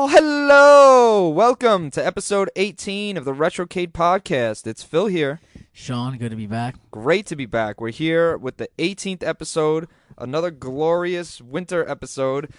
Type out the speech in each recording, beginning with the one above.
hello! Welcome to episode 18 of the Retrocade podcast. It's Phil here. Sean, good to be back. Great to be back. We're here with the 18th episode, another glorious winter episode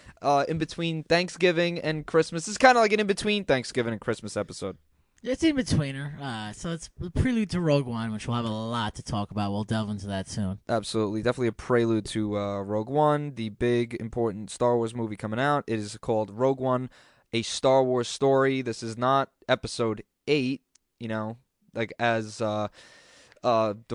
in between Thanksgiving and Christmas. This is kind of like an in-between Thanksgiving and Christmas episode. It's in betweener, so it's a prelude to Rogue One, which we'll have a lot to talk about. We'll delve into that soon. Absolutely. Definitely a prelude to Rogue One, the big, important Star Wars movie coming out. It is called Rogue One, A Star Wars Story. This is not episode 8, like as The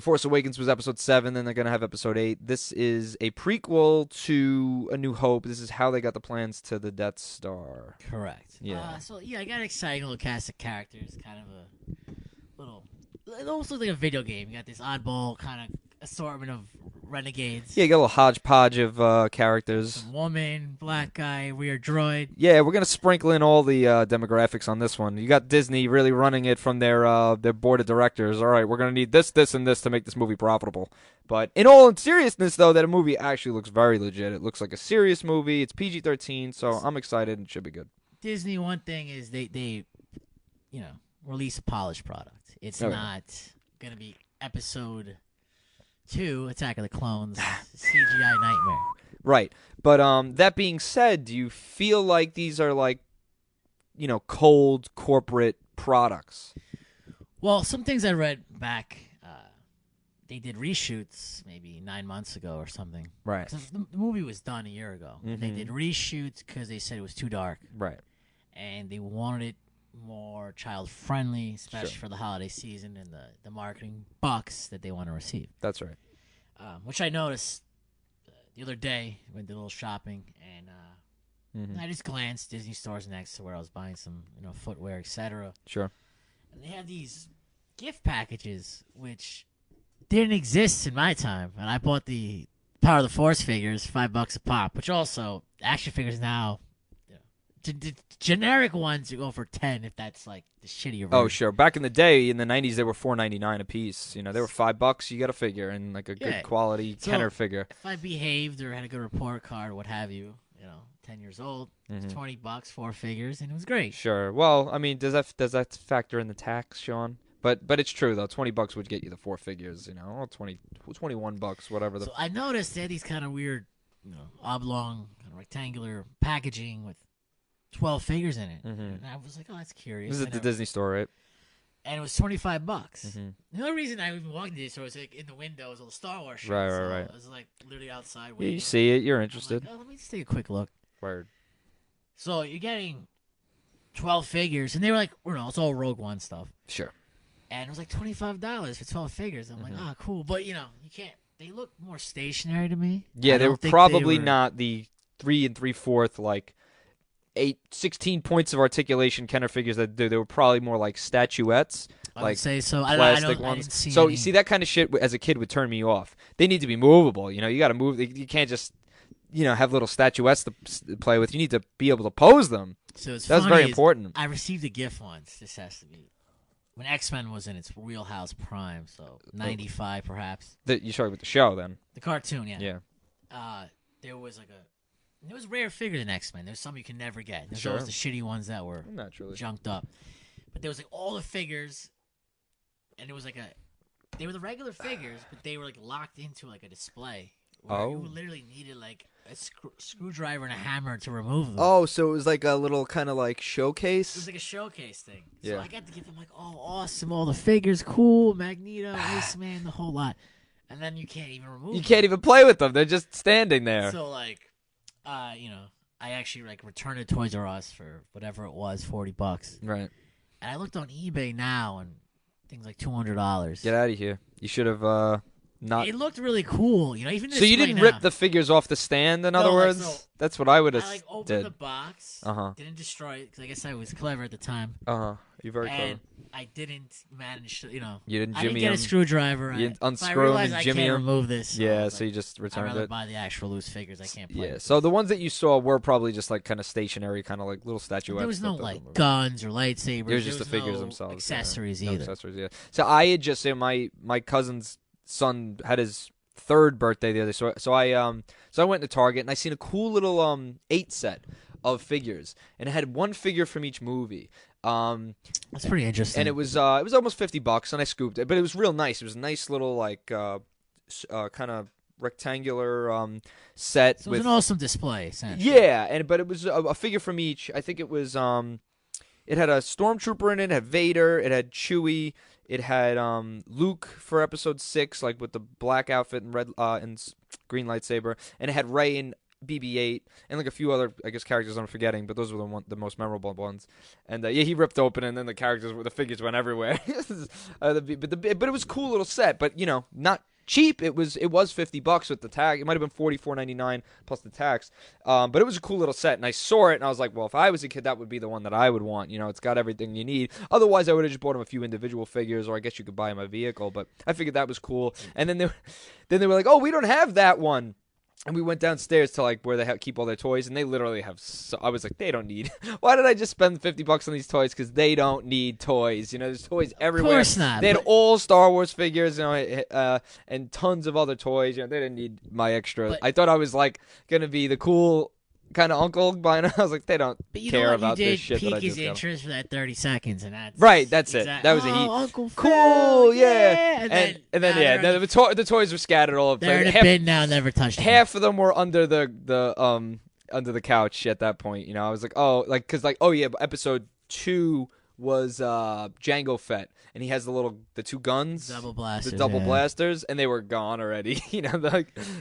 Force Awakens was episode 7, then they're going to have episode 8. This is a prequel to A New Hope. This is how they got the plans to the Death Star. Correct. Yeah. I got an exciting little cast of characters, kind of a little, it almost looks like a video game. You got this oddball kind of assortment of renegades. Yeah, you got a little hodgepodge of characters. Some woman, black guy, weird droid. Yeah, we're going to sprinkle in all the demographics on this one. You got Disney really running it from their board of directors. All right, we're going to need this, this, and this to make this movie profitable. But in all seriousness, though, that movie actually looks very legit. It looks like a serious movie. It's PG-13, so I'm excited and it should be good. Disney, one thing is they release a polished product. It's not going to be episode 2, Attack of the Clones, CGI nightmare. Right. But that being said, do you feel like these are like, cold corporate products? Well, some things I read back, they did reshoots maybe 9 months ago or something. Right. The movie was done a year ago. Mm-hmm. They did reshoots because they said it was too dark. Right. And they wanted it more child-friendly, especially Sure. for the holiday season and the marketing bucks that they want to receive. That's right. Which I noticed the other day when I did a little shopping, and I just glanced Disney stores next to where I was buying some, footwear, etc. Sure. And they have these gift packages which didn't exist in my time, and I bought the Power of the Force figures, $5 a pop, which also action figures now. The generic ones you go for 10 if that's like the shittier version. Oh, sure. Back in the day, in the 90s, they were $4.99 a piece. They were $5. You got a figure and like a good quality Kenner figure. If I behaved or had a good report card, what have you, 10 years old, it's $20, 4 figures, and it was great. Sure. Well, I mean, does that factor in the tax, Sean? But it's true though. $20 would get you the 4 figures. Or $21, whatever. So I noticed they had these kind of weird, oblong, kind of rectangular packaging with 12 figures in it. And I was like, oh, that's curious. This is at the Disney store, right? And it was $25. The only reason I even walked into the store was like in the window was all the Star Wars shit. Right. I was like literally outside waiting. Yeah, you see it. You're interested. Like, let me just take a quick look. Word. So you're getting 12 figures, and they were like, it's all Rogue One stuff. Sure. And it was like $25 for 12 figures. I'm like, cool. But, you can't. They look more stationary to me. Yeah, they were probably not the 3 3/4 like 16 points of articulation Kenner figures that do. They were probably more like statuettes. I would say so. Plastic ones. I didn't see so any. you see, that kind of shit as a kid would turn me off. They need to be movable. You got to move. You can't just have little statuettes to play with. You need to be able to pose them. So it's That's very important. I received a gift once. This has to be when X-Men was in its wheelhouse prime. So 95 perhaps. You're talking about the show then? The cartoon, yeah. Yeah. There was rare figures in X-Men. There's some you can never get. There's Sure. always the shitty ones that were Naturally junked up. But there was like all the figures, and it was like they were the regular figures, but they were like locked into like a display. Where you literally needed like a screwdriver and a hammer to remove them. Oh, so it was like a little kind of like showcase? It was like a showcase thing. Yeah. So I got to give them like, oh, awesome, all the figures, cool, Magneto, Iceman, the whole lot. And then you can't even remove them. You can't even play with them. They're just standing there. So like, I actually like returned it to Toys R Us for whatever it was, $40. Right. And I looked on eBay now, and things like $200. Get out of here. You should have not. It looked really cool, even. So you didn't rip the figures off the stand. In other words, that's what I would have. I opened the box. Didn't destroy it because I guess I was clever at the time. You're very clever. And I didn't manage to, You didn't I jimmy didn't get a screwdriver. You didn't unscrew I them realized and I jimmy can't them. remove this. Yeah, so you just I'd returned rather it. buy the actual loose figures. I can't play. Yeah. So the ones that you saw were probably just like kind of stationary, kind of like little statuettes. There was no like guns or lightsabers. It was just the figures no themselves. Accessories No either. accessories, yeah. So I had just my cousin's son had his 3rd birthday the other day. So I went to Target and I seen a cool little 8 set of figures, and it had one figure from each movie. That's pretty interesting. And it was almost $50, and I scooped it, but it was real nice. It was a nice little like kind of rectangular set. So it was an awesome display, essentially. Yeah, but it was a figure from each. I think it was it had a Stormtrooper in it. It had Vader. It had Chewie. It had Luke for Episode 6, like with the black outfit and red and green lightsaber, and it had Rey and BB-8 and like a few other, I guess, characters I'm forgetting, but those were the most memorable ones. And yeah, he ripped open, and then the figures went everywhere. But it was a cool little set, but not cheap. It was $50 with the tag. It might have been $44.99 plus the tax. But it was a cool little set, and I saw it, and I was like, well, if I was a kid, that would be the one that I would want. It's got everything you need. Otherwise, I would have just bought him a few individual figures, or I guess you could buy him a vehicle. But I figured that was cool. And then they were like, oh, we don't have that one. And we went downstairs to like where they keep all their toys, and they literally have. I was like, they don't need. Why did I just spend $50 on these toys? Because they don't need toys. There's toys everywhere. Of course not. They had all Star Wars figures, and tons of other toys. They didn't need my extra. But, I thought I was like gonna be the cool kind of uncle buying it. I was like, they don't care about this shit. Pique that I just his interest for that 30 seconds, and that's right. That's it. That was Uncle Phil, cool, yeah. And then yeah, the toys were scattered all over. They're in a bin now, never touched them. Half of them were under under the couch at that point. I was like, oh yeah, but Episode 2 was Jango Fett, and he has the two guns, double blasters, blasters, and they were gone already.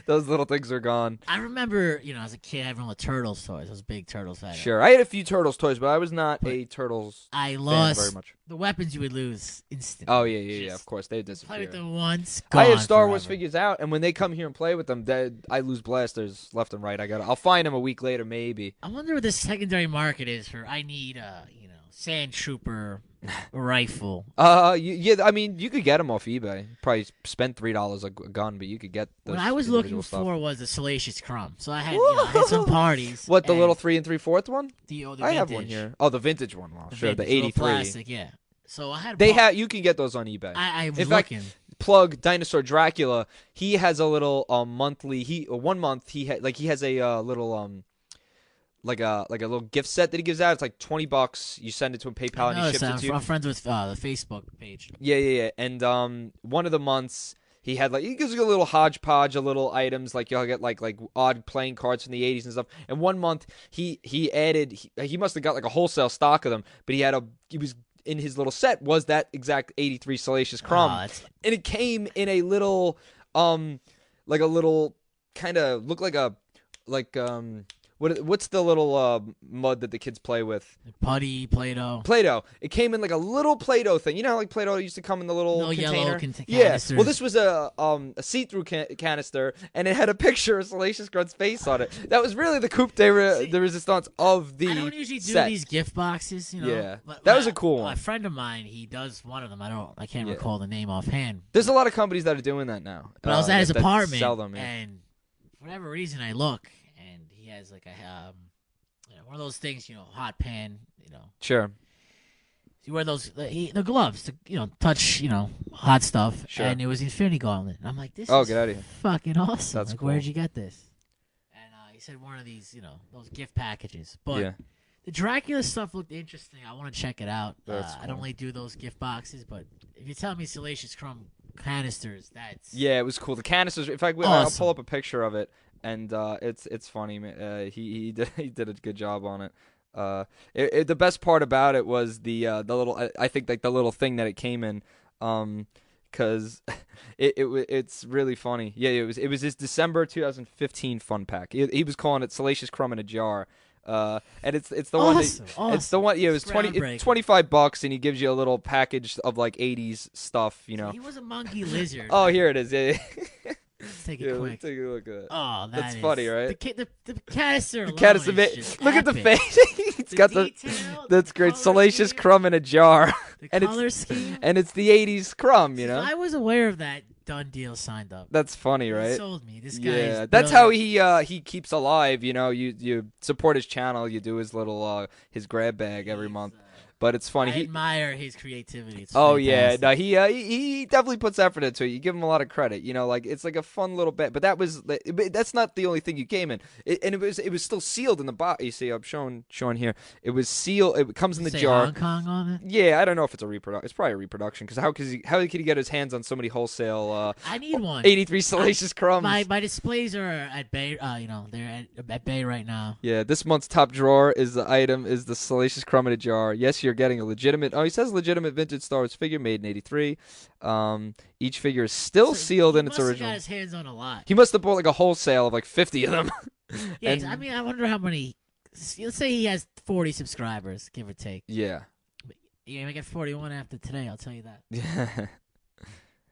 Those little things are gone. I remember, as a kid, having all the Turtles toys. Those big Turtles fans. Sure, I had a few Turtles toys, but I was not a Turtles. I lost fan very much. The weapons you would lose instantly. Oh yeah. Of course, they disappear. Play with them once. Gone I have Star forever. Wars figures out, and when they come here and play with them, I lose blasters left and right. I'll find them a week later, maybe. I wonder what the secondary market is for. I need Sand Trooper rifle. Yeah. I mean, you could get them off eBay. Probably spend $3 a gun, but you could get. What I was looking for was the Salacious Crumb. So I had, some parties. What, the little 3 3/4 one? The I have one here. Oh, the vintage one. Well, sure, the 83. Plastic, yeah. So I had. You can get those on eBay. I was In looking. fact, plug Dinosaur Dracula. He has a little monthly. 1 month he has a little like a little gift set that he gives out. It's like $20. You send it to him PayPal and he ships it to you. I'm friends with the Facebook page. Yeah. And one of the months he had he gives you a little hodgepodge of little items, like you'll get like odd playing cards from the 80s and stuff. And 1 month he added he must have got like a wholesale stock of them, but he was in his little set was that exact 83 Salacious Crumb. And it came in a little like a little kind of looked like what's the little mud that the kids play with? Putty, Play-Doh. Play-Doh. It came in like a little Play-Doh thing. You know how like Play-Doh used to come in the little container? Yellow yeah. canisters. Well, this was a see-through canister, and it had a picture of Salacious Crumb's face on it. That was really the coupe de resistance of the I don't usually do set. these gift boxes, Yeah. That was a cool one. A friend of mine, he does one of them. I can't recall the name offhand. There's a lot of companies that are doing that now. But I was at his apartment, sell them, and for whatever reason, I look, and he has like a one of those things, hot pan, Sure. You wear those the gloves to touch hot stuff. Sure. And it was Infinity Gauntlet. And I'm like, this get is out of here. fucking awesome. That's like, cool. Where'd you get this? And he said one of these those gift packages. But the Dracula stuff looked interesting. I want to check it out. That's cool. I don't really do those gift boxes, but if you tell me Salacious Crumb canisters, that's it was cool. The canisters. In fact, awesome. I'll pull up a picture of it. And it's funny. He did a good job on it. The best part about it was the little. I think like the little thing that it came in, because it's really funny. Yeah, it was his December 2015 fun pack. He was calling it Salacious Crumb in a jar. And it's the one. It's the one. Yeah, it was $25, and he gives you a little package of like 80s stuff. He was a monkey lizard. Oh, here it is. Yeah. Let's take it quick. Take a look at it. Oh, that's funny, right? The canister. Look at the face. It's got detail, that's great. Salacious Crumb in a jar. The color scheme. And it's the 80s Crumb, I was aware of that. Done deal signed up. That's funny, right? He sold me. This guy. Yeah, that's how he keeps alive. You support his channel. You do his little his grab bag every month. But it's funny. I admire his creativity. It's yeah, fantastic. no, he definitely puts effort into it. You give him a lot of credit. Like it's like a fun little bit. But that's not the only thing you came in. And it was still sealed in the box. You see, I'm showing here. It was sealed. It comes in the jar. Hong Kong on it. Yeah, I don't know if it's a reproduction. It's probably a reproduction because how could he get his hands on so many wholesale? I need one. 83 Salacious Crumbs. My displays are at bay. They're at bay right now. Yeah, this month's top drawer is the Salacious Crumb in a jar. Yes, you're getting a legitimate. Oh, he says legitimate vintage Star Wars figure made in '83. Each figure is still sealed in its original. He got his hands on a lot. He must have bought like a wholesale of like 50 of them. Yeah, I wonder how many. Let's say he has 40 subscribers, give or take. Yeah. You're gonna get 41 after today. I'll tell you that. Yeah.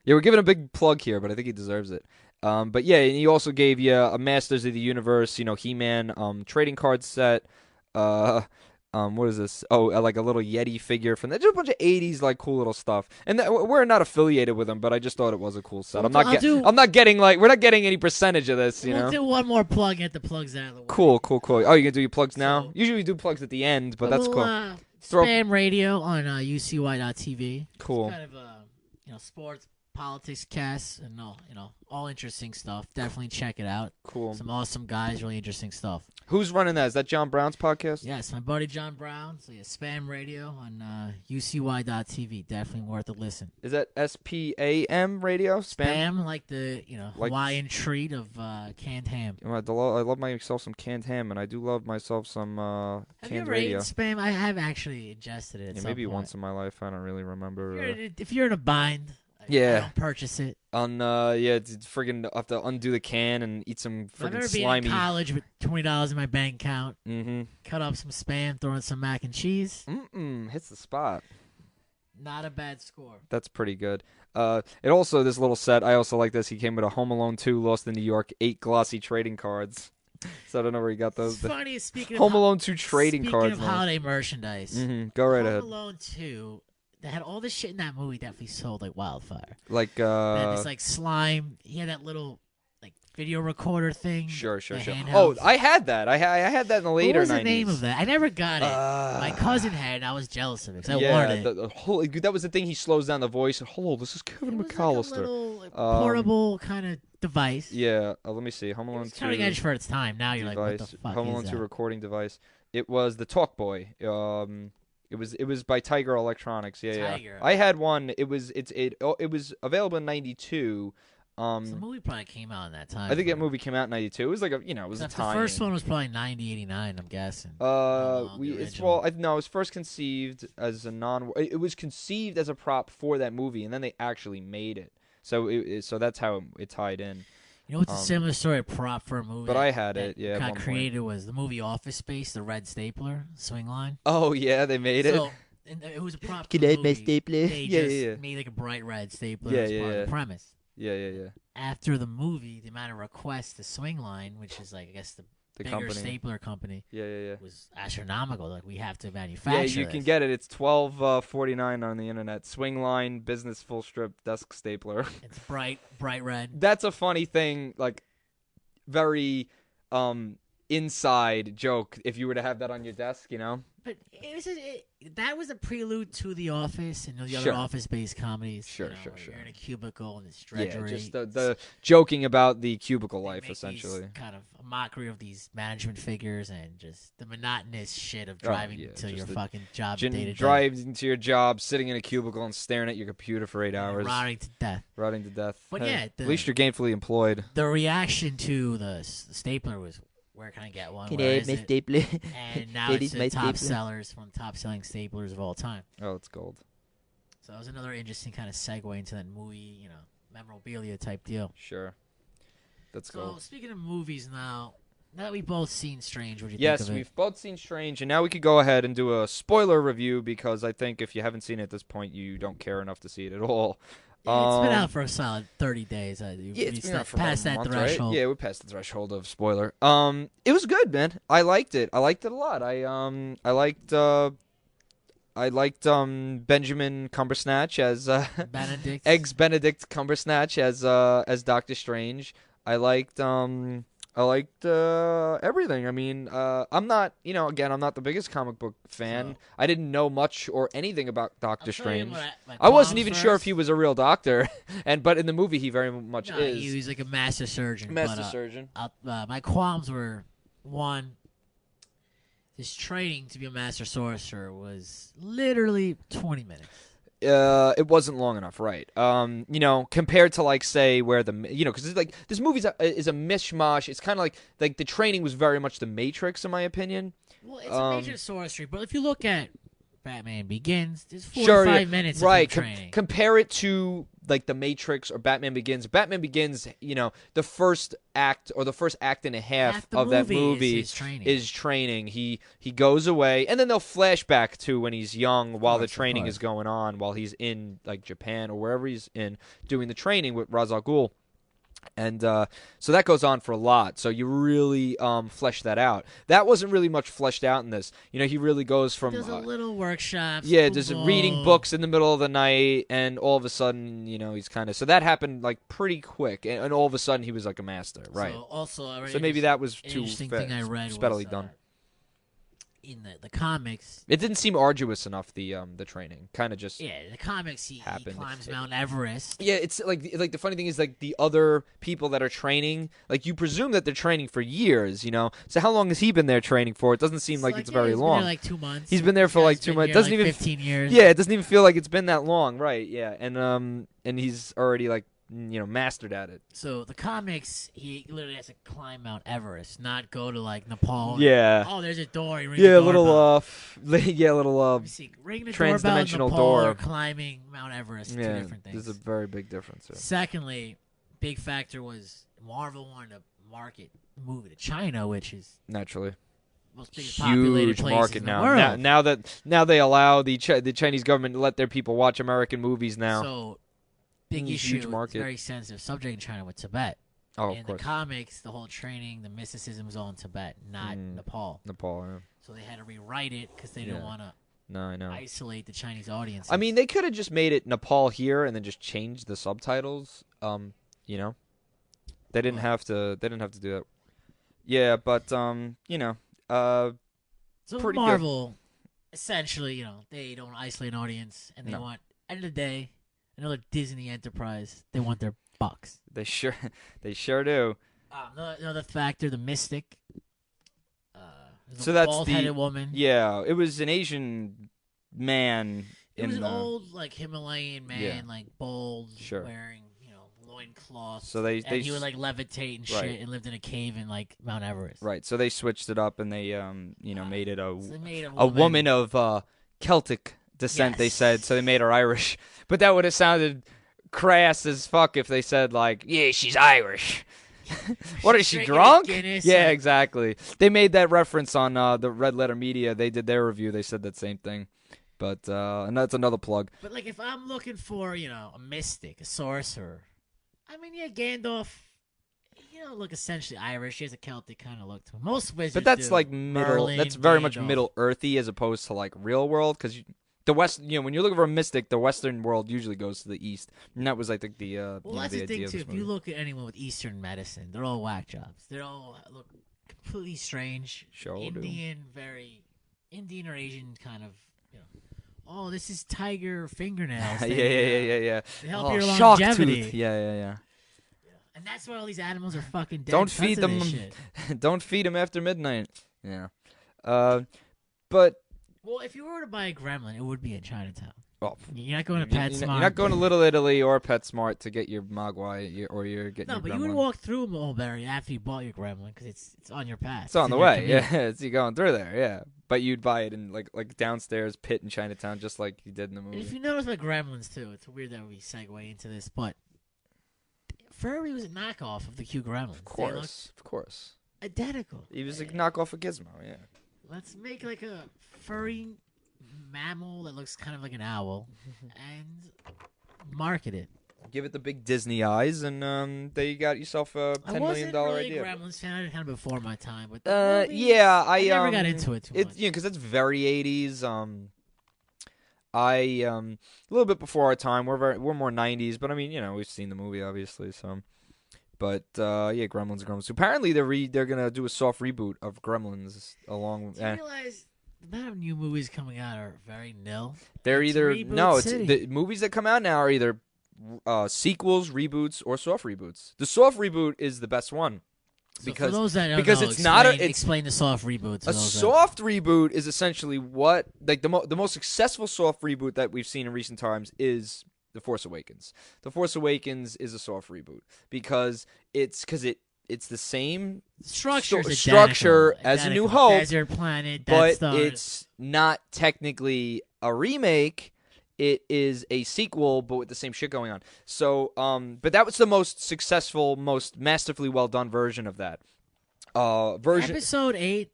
Yeah, we're giving a big plug here, but I think he deserves it. But yeah, and he also gave you a Masters of the Universe, He-Man trading card set. What is this? Oh, like a little Yeti figure from that. Just a bunch of '80s like cool little stuff. And we're not affiliated with them, but I just thought it was a cool set. I'm not getting we're not getting any percentage of this. We'll do one more plug. Get the plugs out of the way. Cool. Oh, you gonna do your plugs now? Usually we do plugs at the end, but that's cool. Spam radio on UCY.tv. Cool. It's kind of sports, politics cast, and all interesting stuff. Definitely check it out. Cool. Some awesome guys, really interesting stuff. Who's running that? Is that John Brown's podcast? Yes, my buddy John Brown. So yeah, Spam Radio on UCY.tv. Definitely worth a listen. Is that SPAM radio? Spam, like the Hawaiian treat of canned ham. I love myself some canned ham, and I do love myself some Have canned you ever radio. eaten Spam? I have actually ingested it. At maybe some point. once in my life. I don't really remember. If you're in a bind, Yeah. I don't purchase it. It's friggin' have to undo the can and eat some friggin' I've ever slimy. been in college with $20 in my bank account. Mm-hmm. Cut up some Spam, throw in some mac and cheese. Hits the spot. Not a bad score. That's pretty good. It also, this little set, I also like this. He came with a Home Alone 2, Lost in New York, 8 glossy trading cards. So I don't know where he got those. It's funny, speaking Home of Alone 2 trading cards. Speaking of holiday merchandise. Mm-hmm. Go right ahead. Home Alone 2, they had all the shit in that movie definitely sold like wildfire. Like, They had this, slime. He had that little, video recorder thing. Sure. handheld. Oh, I had that. I had that in the later 90s. What was the name of that? I never got it. My cousin had it, and I was jealous of it because I wanted it. That was the thing. He slows down the voice. And, hello, this is Kevin McAllister. Like a little portable kind of device. Yeah. Let me see. Home Alone 2. Cutting edge for its time. Now you're device. like, what the fuck Home is Alone 2 that? recording device. It was the Talk Boy. It was by Tiger Electronics. Yeah. I had one. It was available in '92. So the movie probably came out in that time. I think that movie came out in '92. It was like it was a time. The first one was probably 90, 89, I'm guessing. It was first conceived as it was conceived as a prop for that movie, and then they actually made it. So that's how it tied in. You know what's a similar story, a prop for a movie? But I had it, yeah. Got created was the movie Office Space, the red stapler swing line. Oh yeah, they made it. And it was a prop. Can I have my stapler? They just made like a bright red stapler as part of the premise. Yeah. After the movie, the amount of requests to swing line, which is I guess the bigger company. Stapler company, yeah, was astronomical. Like we have to manufacture. Yeah, you can get it. It's $12.49 on the internet. Swing line business full strip desk stapler. It's bright red. That's a funny thing, like very inside joke. If you were to have that on your desk, But that was a prelude to The Office and the other office-based comedies. Sure. You're in a cubicle and it's drudgery. Yeah, just the joking about the cubicle life, essentially. Kind of a mockery of these management figures and just the monotonous shit of driving to your fucking job day to day. Driving to your job, sitting in a cubicle and staring at your computer for 8 hours. Rotting to death. But at least you're gainfully employed. The reaction to the stapler was, where can I get one? Can I have my stapler? And now it's the top sellers, one of the top-selling staplers of all time. Oh, it's gold. So that was another interesting kind of segue into that movie, memorabilia type deal. Sure. That's gold. So speaking of movies now that we've both seen Strange, what do you think of it? Yes, we've both seen Strange, and now we could go ahead and do a spoiler review because I think if you haven't seen it at this point, you don't care enough to see it at all. Yeah, it's been out for a solid 30 days. It's been out for past that month, threshold. Right? Yeah, we're past the threshold of spoiler. It was good, man. I liked it. I liked it a lot. I liked Benjamin Cumbersnatch as Benedict. Eggs Benedict Cumbersnatch as Doctor Strange. I liked I liked everything. I mean, I'm not, again, I'm not the biggest comic book fan. So, I didn't know much or anything about I'll Doctor tell you Strange. my I wasn't qualms even sure if he first. was a real doctor, but in the movie he very much No, is. he was like a master surgeon. Master but, surgeon. My qualms were, one, his training to be a master sorcerer was literally 20 minutes. It wasn't long enough, right? Compared to like say where because like this movie is a mishmash. It's kind of like the training was very much the Matrix, in my opinion. Well, it's a major sorcery, but if you look at Batman Begins, there's 45 Sure, yeah. minutes Right. of training. Compare it to like the Matrix or Batman Begins. Batman Begins, the first act or the first act and a half the of that movie movie is training. is training. He goes away, and then they'll flash back to when he's young, while the training is going on, while he's in like Japan or wherever he's in doing the training with Ra's al Ghul. And so that goes on for a lot. So you really flesh that out. That wasn't really much fleshed out in this. He really goes from There's a little workshops. yeah, just reading books in the middle of the night, and all of a sudden, he's kind of so that happened like pretty quick, and all of a sudden he was like a master, right? So also, So maybe that was too interesting thing I read speedily was, done. In the comics, It didn't seem arduous enough. The training kind of just the comics he climbs Mount Everest. Yeah, it's like the funny thing is like the other people that are training, like you presume that they're training for years, So how long has he been there training for? It doesn't seem like it's very he's long. Been there like 2 months. He's been there for like 2 months. Here, Doesn't like even 15 years. Yeah, it doesn't even feel like it's been that long, right? Yeah, and he's already like mastered at it. So the comics, he literally has to climb Mount Everest, not go to like Nepal. Yeah. Oh, there's a door. You ring Yeah, the little doorbell. Let me see. Ring the doorbell in trans-dimensional Nepal door. or climbing Mount Everest. Two different things. There's a very big difference. Yeah. Secondly, big factor was Marvel wanted to market the movie to China, which is Naturally. most biggest populated Huge place market in the now. world. Now they allow the Chinese government to let their people watch American movies now. So big Huge issue. market. Very sensitive subject in China with Tibet. Oh, of in course. the comics, the whole training, the mysticism was all in Tibet, not Nepal. Nepal, yeah. So they had to rewrite it because they didn't want to No, I know. isolate the Chinese audience. I mean, they could have just made it Nepal here and then just changed the subtitles. They didn't have to. They didn't have to do that. Yeah, but so pretty Marvel, essentially, they don't isolate an audience, and they want, end of the day, another Disney enterprise. They want their bucks. They sure do. Another factor, the Mystic. So that's bald-headed woman. Yeah, it was an Asian man. It was an old, like Himalayan man, like bold, Sure. wearing, loincloth. So they he would like levitate and shit, and lived in a cave in like Mount Everest. Right. So they switched it up and they made it So they made a woman of Celtic descent. Yes. They said so. They made her Irish, but that would have sounded crass as fuck if they said like, yeah, she's Irish. What is she, Drinking drunk? Guinness, Yeah, exactly. They made that reference on the Red Letter Media. They did their review. They said that same thing. But and that's another plug. But like, if I'm looking for a mystic, a sorcerer, I mean, Gandalf. Look essentially Irish. He has a Celtic kind of look to him. Most wizards, But that's do. like middle. Merlin, That's very much Gandalf. Middle Earthy as opposed to like real world because the West. When you're looking for a mystic, the Western world usually goes to the East, and that was I think the Well, that's the the thing idea of too. this If you movie. look at anyone with Eastern medicine, they're all whack jobs. They all look completely strange. Sure do. Indian or Asian kind of. Oh, this is tiger fingernails. Yeah. They help your shark longevity. tooth. Yeah. And that's why all these animals are fucking dead. Don't because feed of them. this shit. Don't feed them after midnight. Yeah. But Well, if you were to buy a gremlin, it would be in Chinatown. well, You're not going to you're PetSmart. you're not going to Little Italy or PetSmart to get your Mogwai or you're getting No, your but gremlin. you would walk through Mulberry after you bought your gremlin because it's on your path. It's on the in your way. commute. Yeah, it's you going through there. Yeah, but you'd buy it in like downstairs pit in Chinatown, just like you did in the And movie. if you notice my gremlins too, it's weird that we segue into this, but Furby was a knockoff of the Q Gremlins. Of course. Identical. He was a knockoff of Gizmo. Yeah. Let's make like a furry mammal that looks kind of like an owl and market it. Give it the big Disney eyes, and they got yourself a $10 million really idea. a Gremlins fan. I kind of before my time, but the movies, yeah, I never got into it too much. Because it's very 80s. A little bit before our time. We're more 90s, but I mean, we've seen the movie obviously. So, But yeah, Gremlins and Gremlins. Apparently they're gonna do a soft reboot of Gremlins along. Do you realize the amount of new movies coming out are very nil? They're It's either Reboot it's City. the movies that come out now are either sequels, reboots, or soft reboots. The soft reboot is the best one. So Because for those that don't because know, it's not a- it's- explain the soft reboot. To A those soft reboot is essentially what like the most successful soft reboot that we've seen in recent times is The Force Awakens. The Force Awakens is a soft reboot because it's the same structure as A New Hope, desert planet, but stars. it's not technically a remake. It is a sequel, but with the same shit going on. So, but that was the most successful, most masterfully well done version of that. Episode 8.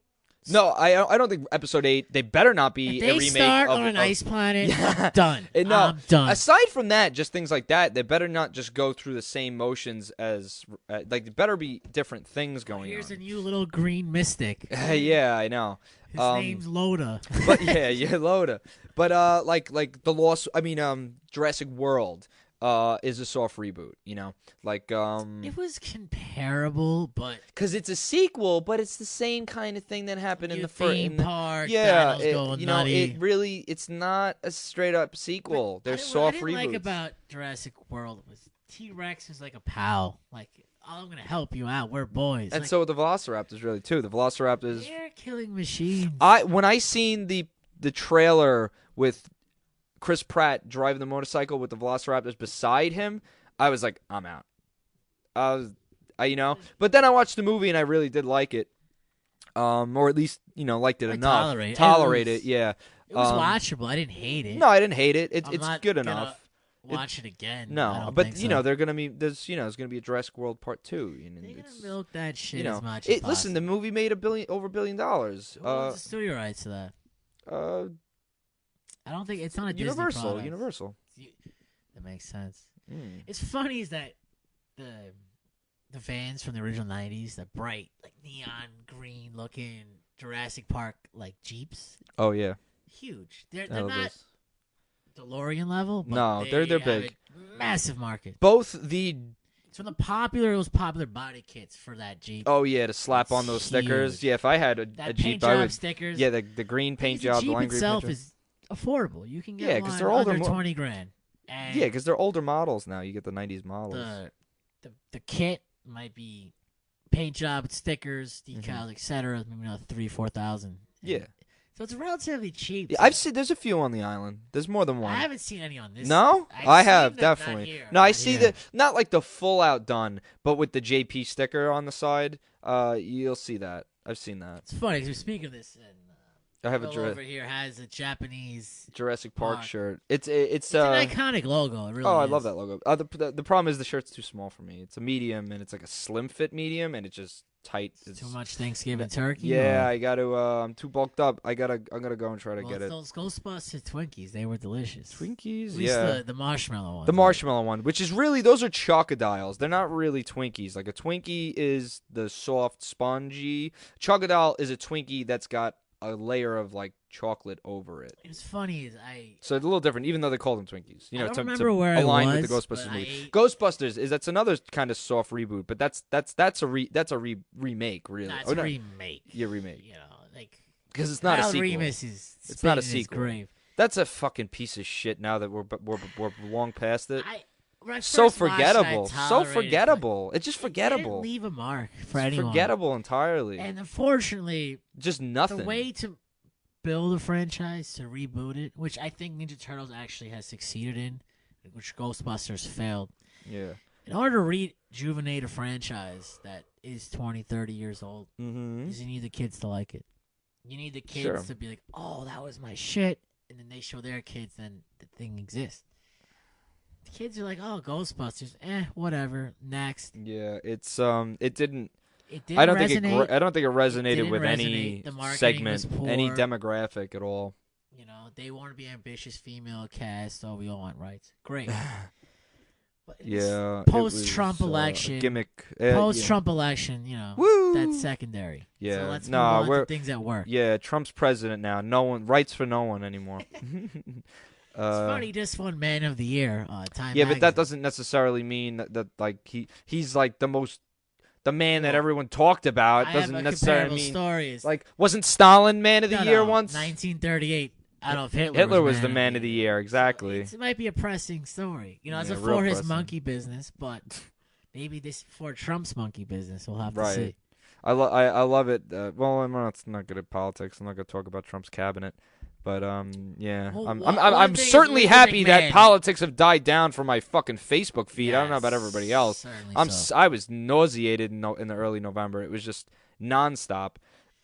No, I don't think Episode 8. They better not be If they a remake start of on an of- ice planet. Yeah. I'm done. No, I'm done. aside from that, just things like that, they better not just go through the same motions as like there better be different things going Here's on. a new little green mystic. Yeah, I know. His name's Loda. But yeah, Loda. But like the Lost. I mean, Jurassic World is a soft reboot. You know, like It was comparable, but because it's a sequel, but it's the same kind of thing that happened in the first. theme park. Yeah, dinos going nutty. it's not a straight up sequel. There's What soft I didn't reboots. like about Jurassic World was T-Rex is like a pal. Like, oh, I'm gonna help you out. We're boys. And like, so the Velociraptors really too. The Velociraptors. they're killing machines. When I seen the trailer with Chris Pratt driving the motorcycle with the Velociraptors beside him, I was like, I'm out. But then I watched the movie and I really did like it, or at least liked it enough. Tolerate it. Yeah. It was watchable. I didn't hate it. No, I didn't hate it. I'm It's not good gonna enough. Watch it again. I No, don't but think so. they're gonna be there's gonna be a Jurassic World Part 2. They're gonna It's, milk that shit you know, as much. it, as listen, the possible. movie made over $1 billion. Who owns the studio rights to that? I don't think it's not a Disney product. Universal. That makes sense. Mm. It's funny is that the vans from the original '90s, the bright, like neon green looking Jurassic Park like Jeeps, Oh yeah, huge. They're I love not those. DeLorean level. But No, they're have big. a massive market. Both the It's from those popular body kits for that Jeep. to slap on those stickers. Huge. Yeah, if I had a that Jeep, paint I job would. stickers. Yeah, the green paint Because job, the the Jeep lime green itself paint job. is affordable. You can get Yeah, 'cause one they're older under mo- $20,000. And Yeah, because they're older models now. You get the '90s models. the kit might be paint job, stickers, decals, Mm-hmm. etc. Maybe another 3,000-4,000. Yeah. So it's relatively cheap. Yeah, I've seen. There's a few on the island. There's more than one. I haven't seen any on this. No, I've I seen have them, not definitely. here, No, I not see here. not like the full out done, but with the JP sticker on the side. You'll see that. I've seen that. It's funny because we're speaking of this, and I have a Phil over here has a Japanese. Jurassic Park Park. shirt. It's It's an iconic logo. It really I is. love that logo. The problem is the shirt's too small for me. It's a medium and it's like a slim fit medium and it's just tight. It's too much Thanksgiving turkey. Yeah, or- I got to. I'm too bulked up. I'm gonna go and try to well, get it's it. those Ghostbusters Twinkies. They were delicious. Twinkies, At least yeah. the marshmallow ones. The marshmallow one, which is really, those are chocodiles. They're not really Twinkies. Like a Twinkie is the soft, spongy. Chocodile is a Twinkie that's got a layer of like chocolate over it. It was funny. Is So it's a little different, even though they call them Twinkies. I don't to remember where I align was, with the Ghostbusters but movie. I- Ghostbusters that's another kind of soft reboot, but that's a remake, really. Nah, it's Oh, a no. remake. Yeah, remake. You know, like Because it's not a Harold sequel. Ramis is It's not a spinning his sequel. grave. That's a fucking piece of shit. Now that we're long past it. When I So first watched it, I forgettable. So tolerated it, but forgettable. It's just it forgettable. didn't leave a mark for It's anyone. forgettable entirely. And unfortunately, Just nothing. the way to build a franchise, to reboot it, which I think Ninja Turtles actually has succeeded in, which Ghostbusters failed. Yeah. In order to rejuvenate a franchise that is 20, 30 years old, Mm-hmm. is you need the kids to like it. You need the kids Sure. to be like, oh, that was my shit. And then they show their kids, then the thing exists. The kids are like, oh, Ghostbusters, whatever. Next. Yeah, it didn't. It didn't I don't think resonate. I don't think it resonated didn't with any resonate. The marketing segment, was poor. any demographic at all. You know, they want to be ambitious female cast, so we all want rights. Great. But it's Yeah. post-Trump election. Gimmick. Post-Trump election, you know, Woo! that's secondary. Yeah. So let's No, move on we're- to things that work. Yeah, Trump's president now. No one rights for no one anymore. funny. He just won Man of the Year. Time Yeah, magazine. but that doesn't necessarily mean that like he's like the man that everyone talked about. I doesn't have a necessarily comparable mean story. like wasn't Stalin Man of the Year once? 1938. Adolf Hitler. Hitler was the Man of the Year, exactly. So it might be a pressing story. It's Yeah, before real his pressing. monkey business, but maybe this before Trump's monkey business. We'll have to Right. see. I love it. Well, I'm not good at politics. I'm not going to talk about Trump's cabinet. But yeah, Well, I'm one thing is certainly Lindsey happy that McMahon. politics have died down from my fucking Facebook feed. I don't know about Yes, everybody else. certainly so. I was nauseated in the early November. It was just nonstop.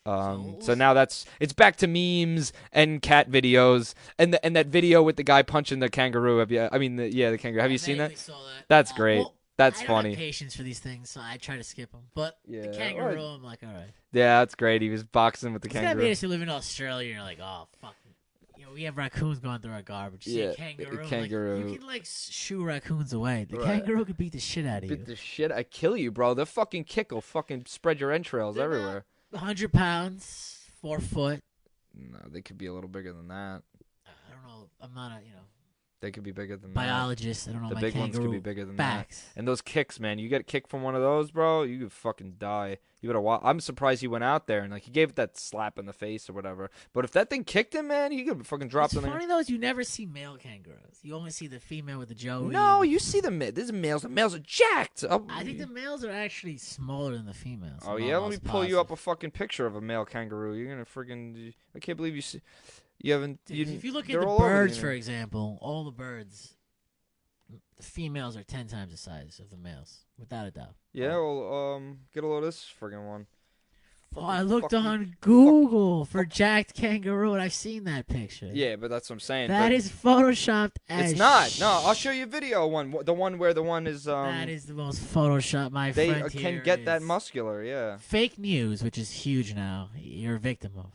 So now it's back to memes and cat videos and that video with the guy punching the kangaroo. The kangaroo. Have you seen that? Saw that. That's great. Well, That's I don't funny. have patience for these things, so I try to skip them. But Yeah, the kangaroo, I'm like, all right. Yeah, that's great. He was boxing with the It's gotta kangaroo. be if you live in Australia and you're like, oh fuck. We have raccoons going through our garbage. You see Yeah, a kangaroo. a kangaroo. Like, you can shoo raccoons away. The Right. kangaroo could beat the shit out of you. Beat the shit. I kill you, bro. The fucking kick will fucking spread your entrails They're everywhere. 100 pounds, 4 foot. No, they could be a little bigger than that. I don't know. I'm not a They could be bigger than biologist. I don't know that. The my big ones kangaroo could be bigger than facts. that. And those kicks, man. You get a kick from one of those, bro, you could fucking die. You better watch. I'm surprised he went out there and like he gave it that slap in the face or whatever. But if that thing kicked him, man, he could fucking drop What's something. funny though is you never see male kangaroos. You only see the female with the joey. No, you see there's males. The males are jacked. I think the males are actually smaller than the females. Oh I'm yeah, let me almost pull you up positive. a fucking picture of a male kangaroo. You're gonna friggin'. I can't believe you see. You haven't. Dude, if you look at they're the all over birds, the for internet. example, all the birds, the females are 10 times the size of the males, without a doubt. Yeah, well, get a load of this friggin' one. Oh, I looked fuck you- on Google for jacked kangaroo, and I've seen that picture. Yeah, but that's what I'm saying. That but is photoshopped as It's not. No, I'll show you a video one. The one where the one is. that is the most photoshopped. My They friend can here get that is muscular. Yeah. fake news, which is huge now. You're a victim of.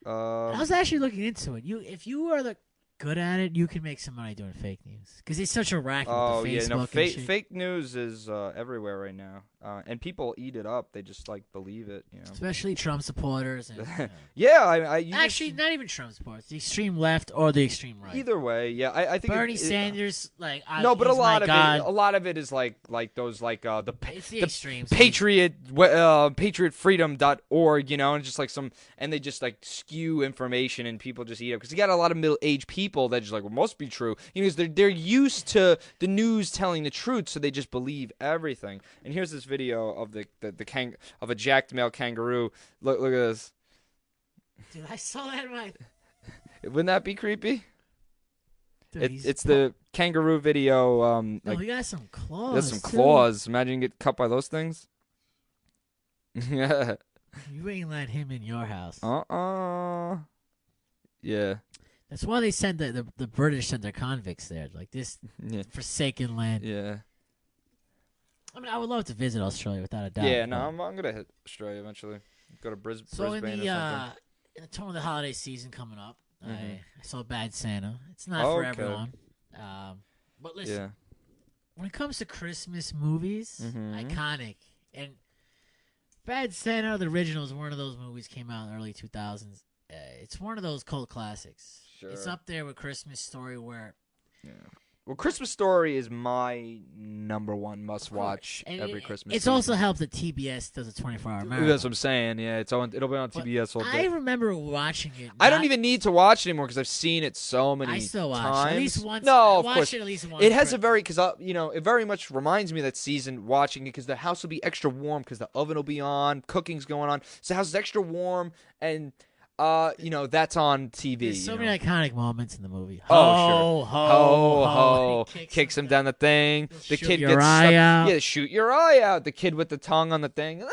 I Um, was actually looking into it. If you are good at it, you can make some money doing fake news because it's such a racket Oh with the yeah, Facebook no. and Fake shit. fake news is everywhere right now, and people eat it up. They just like believe it. You know. Especially Trump supporters. And, Yeah, you actually, not even Trump supporters. The extreme left or the extreme right. either way. Yeah, I think Bernie Sanders, No, but a he's lot my of God. it, a lot of it is like those the It's the the extremes. patriotfreedom.org, and just like and they just like skew information and people just eat it because you got a lot of middle-aged people that just like, well, must be true, because they're used to the news telling the truth, so they just believe everything. And here's this video of of a jacked male kangaroo. Look at this. Dude, I saw that in my. Wouldn't that be creepy? Dude, It's the kangaroo video. No, Like, he got some claws. there's some too. claws. Imagine you get cut by those things. Yeah. You ain't let him in your house. Yeah. That's why they send the British send their convicts there, like this Yeah. forsaken land. Yeah. I mean, I would love to visit Australia without a doubt. Yeah. No, but- I'm gonna hit Australia eventually. Go to Brisbane So or something. in the tone of the holiday season coming up, Mhm. I saw Bad Santa. It's not for Okay. everyone. But listen, Yeah. when it comes to Christmas movies, Mhm. iconic. And Bad Santa, the original, is one of those movies came out in the early 2000s. It's one of those cult classics. Sure. It's up there with Christmas Story, where Yeah. Well, Christmas Story is my number one must-watch and every Christmas. It's season. also helped that TBS does a 24-hour marathon. That's what I'm saying. Yeah, it'll be on But TBS all I day. remember watching it. I don't even need to watch it anymore because I've seen it so many I still watch times. it. At least once. No, I of watch course. it at least once. It has per- a very it very much reminds me of that season watching it because the house will be extra warm because the oven will be on, cooking's going on, so the house is extra warm, and that's on TV. There's so many iconic moments in the movie. Oh, Ho, sure. ho, Ho. He Kicks him down the thing. He'll The shoot kid your gets eye stuck. out. Yeah, shoot your eye out. The kid with the tongue on the thing.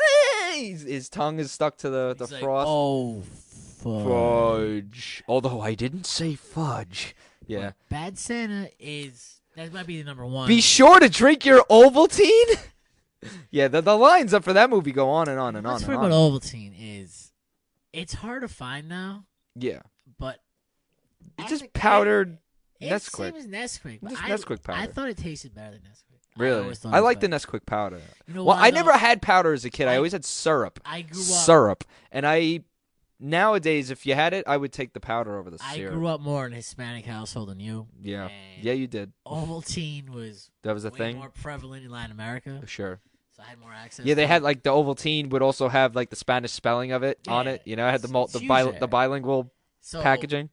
His tongue is stuck to the He's like, frost. oh, Fudge. Although I didn't say fudge. Yeah. Bad Santa that might be the number one. Be sure to drink your Ovaltine. Yeah, the lines up for that movie go on and on and on What's and funny on. about Ovaltine is it's hard to find now, Yeah. but It's as just a kid, powdered It's Nesquik. same as Nesquik. But Just I, Nesquik powder. I thought it tasted better than Nesquik. Really? always thought I it was like the better. Nesquik powder. You know Well, why, I never though? had powder as a kid. I always had syrup. I grew up. Syrup. And I nowadays, if you had it, I would take the powder over the I syrup. grew up more in a Hispanic household than you. Yeah. And Yeah, you did. Ovaltine was That was a way thing? more prevalent in Latin America, Sure. so I had more access. Yeah, they to had it. like the Ovaltine would also have like the Spanish spelling of it on Yeah, it. You know, it had it's the huge there. the bilingual So packaging.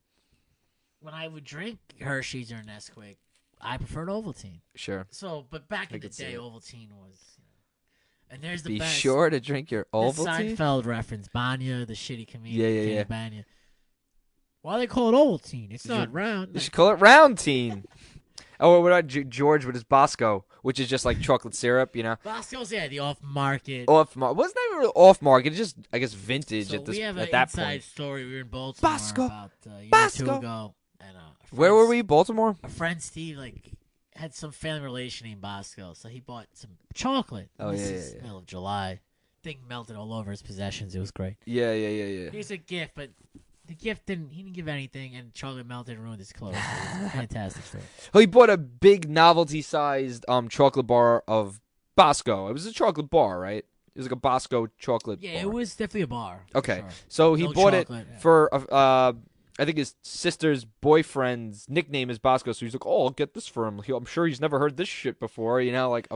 when I would drink Hershey's or Nesquik, I preferred Ovaltine. Sure. So, but back in the could see day, it. Ovaltine was. And there's the Be best. sure to drink your The Ovaltine. Seinfeld reference, Banya, the shitty comedian, Yeah. Kenny Banya. Why they call it Ovaltine? It's not round. You should call it Round Teen. Oh, what about George with his Bosco, which is just like chocolate syrup, you know? Bosco's, yeah, the off-market. Off market. Wasn't that really off market? It's just, I guess, vintage So at this we have an at that inside point. story. We were in Baltimore Bosco. about a year or two Bosco. ago. And, Where were we? Baltimore? A friend, Steve, had some family relation named Bosco, so he bought some chocolate. Oh, This yeah, is yeah. middle of July. Thing melted all over his possessions. It was great. Yeah. Here's a gift, but the gift he didn't give anything, and chocolate melted and ruined his clothes. It was a fantastic story. Oh, he bought a big novelty-sized chocolate bar of Bosco. It was a chocolate bar, right? It was like a Bosco chocolate bar. Yeah, it was definitely a bar. for Okay, sure. so he Milk bought chocolate, it yeah. for I think his sister's boyfriend's nickname is Bosco, so he's like, "Oh, I'll get this for him." I'm sure he's never heard this shit before, you know, like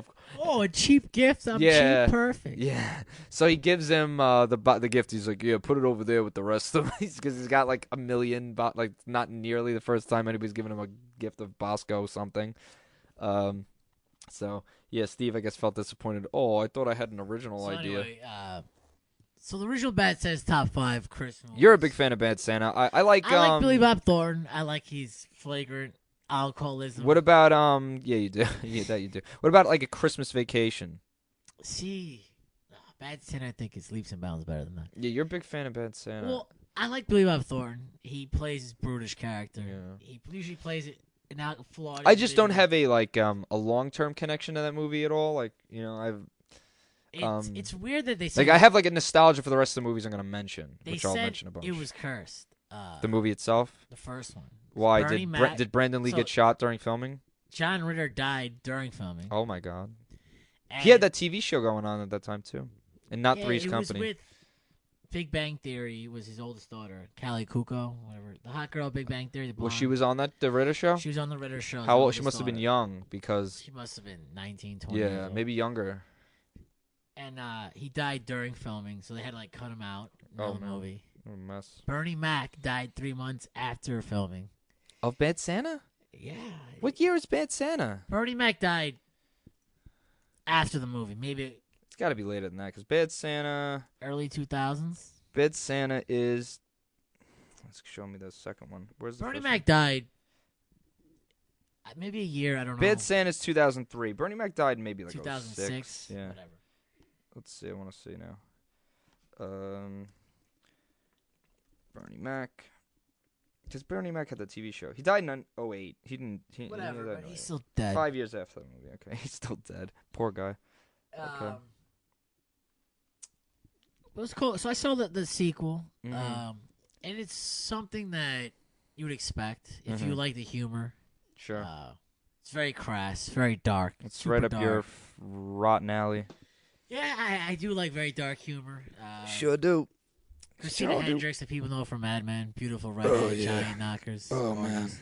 Oh, a cheap gift. I'm Yeah. cheap. Perfect. yeah. So he gives him the gift. He's like, "Yeah, put it over there with the rest of them," because he's got like a million, but like not nearly the first time anybody's given him a gift of Bosco something. So yeah, Steve, I guess felt disappointed. Oh, I thought I had an original So idea. anyway, so the original bat says top 5 Christmas. You're a big fan of Bad Santa. I like I like Billy Bob Thornton. I like his flagrant alcoholism. What about yeah, you do. Yeah, that you do. What about like a Christmas Vacation? See, Bad Santa, I think is leaps and bounds better than that. Yeah, you're a big fan of Bad Santa. Well, I like Billy Bob Thornton. He plays his brutish character. Yeah. He usually plays it in flawed. I just don't individual. have a long-term connection to that movie at all. Like, you know, It's weird that they said like I have like a nostalgia for the rest of the movies I'm going to mention, they which said I'll mention a bunch. it was cursed. The movie itself? The first one. Why Bernie Mac- did Brandon Lee so- get shot during filming? John Ritter died during filming. Oh my god. And He had that TV show going on at that time too. And not Three's it Company. Was with Big Bang Theory was his oldest daughter, Callie Cuoco, whatever. The hot girl, Big Bang Theory. The Well, blonde. she was on the Ritter show? She was on the Ritter show. How old? She must have been young because She must have been 19, 20 years yeah, old. maybe younger. And he died during filming, so they had to like cut him out in Oh, the man. movie. What a mess. Bernie Mac died 3 months after filming. Of Bad Santa? Yeah. What year is Bad Santa? Bernie Mac died after the movie, maybe It's got to be later than that because Bad Santa early 2000s. is. Let's show me the second one. Where's the Bernie first Mac died maybe a year, I don't one? know. Bad Santa's 2003. Bernie Mac died maybe like 2006. 06. Yeah. Whatever. Let's see. I want to see now. Bernie Mac. Because Bernie Mac had the TV show. He died in 08. He didn't. He Whatever, died but in he's 08. still dead. 5 years after the movie. Okay, he's still dead. Poor guy. Okay. It was cool. So I saw the sequel, Mhm. and it's something that you would expect if you Mhm. like the humor. Sure. It's very crass, very dark. It's super right up dark. your rotten alley. Yeah, I do like very dark humor. do. Christina Sure do. Hendricks, that people know from Mad Men, beautiful redhead, Oh, yeah. giant knockers. Oh, gorgeous.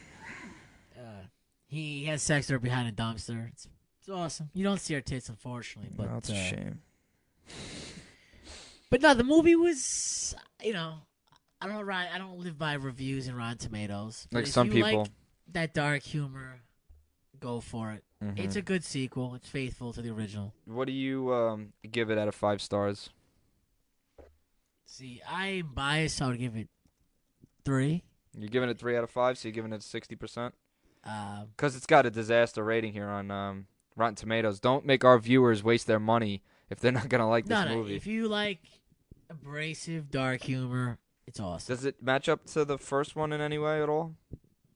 He has sex with her behind a dumpster. It's awesome. You don't see her tits, unfortunately, but That's a shame. But no, the movie was, I don't live by reviews and Rotten Tomatoes. But Like if some you people. like that dark humor, go for it. Mhm. It's a good sequel. It's faithful to the original. What do you give it out of 5 stars? See, I'm biased. So I would give it 3. You're giving it 3 out of 5, so you're giving it 60%? Um, Because it's got a disaster rating here on Rotten Tomatoes. Don't make our viewers waste their money if they're not going to like this no, movie. if you like abrasive, dark humor, it's awesome. Does it match up to the first one in any way at all?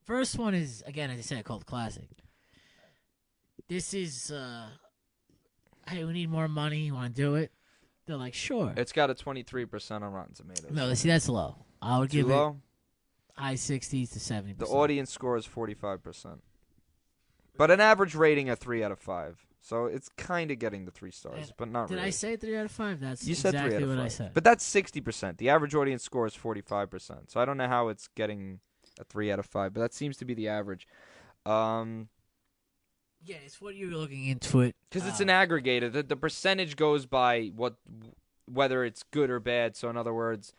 First one is, again, as I said, called classic. This is, hey, we need more money. You want to do it? They're like, sure. It's got a 23% on Rotten Tomatoes. No, see, that's low. I would Too give it low? high 60s to 70%. The audience score is 45%. But an average rating of 3 out of 5. So it's kind of getting the 3 stars, And but not really. Did I say 3 out of 5? That's You said exactly 3 out of 5. what I said. But that's 60%. The average audience score is 45%. So I don't know how it's getting a 3 out of 5, but that seems to be the average. Yeah, it's what you're looking into it. Because it's an aggregator. The percentage goes by whether it's good or bad. So in other words,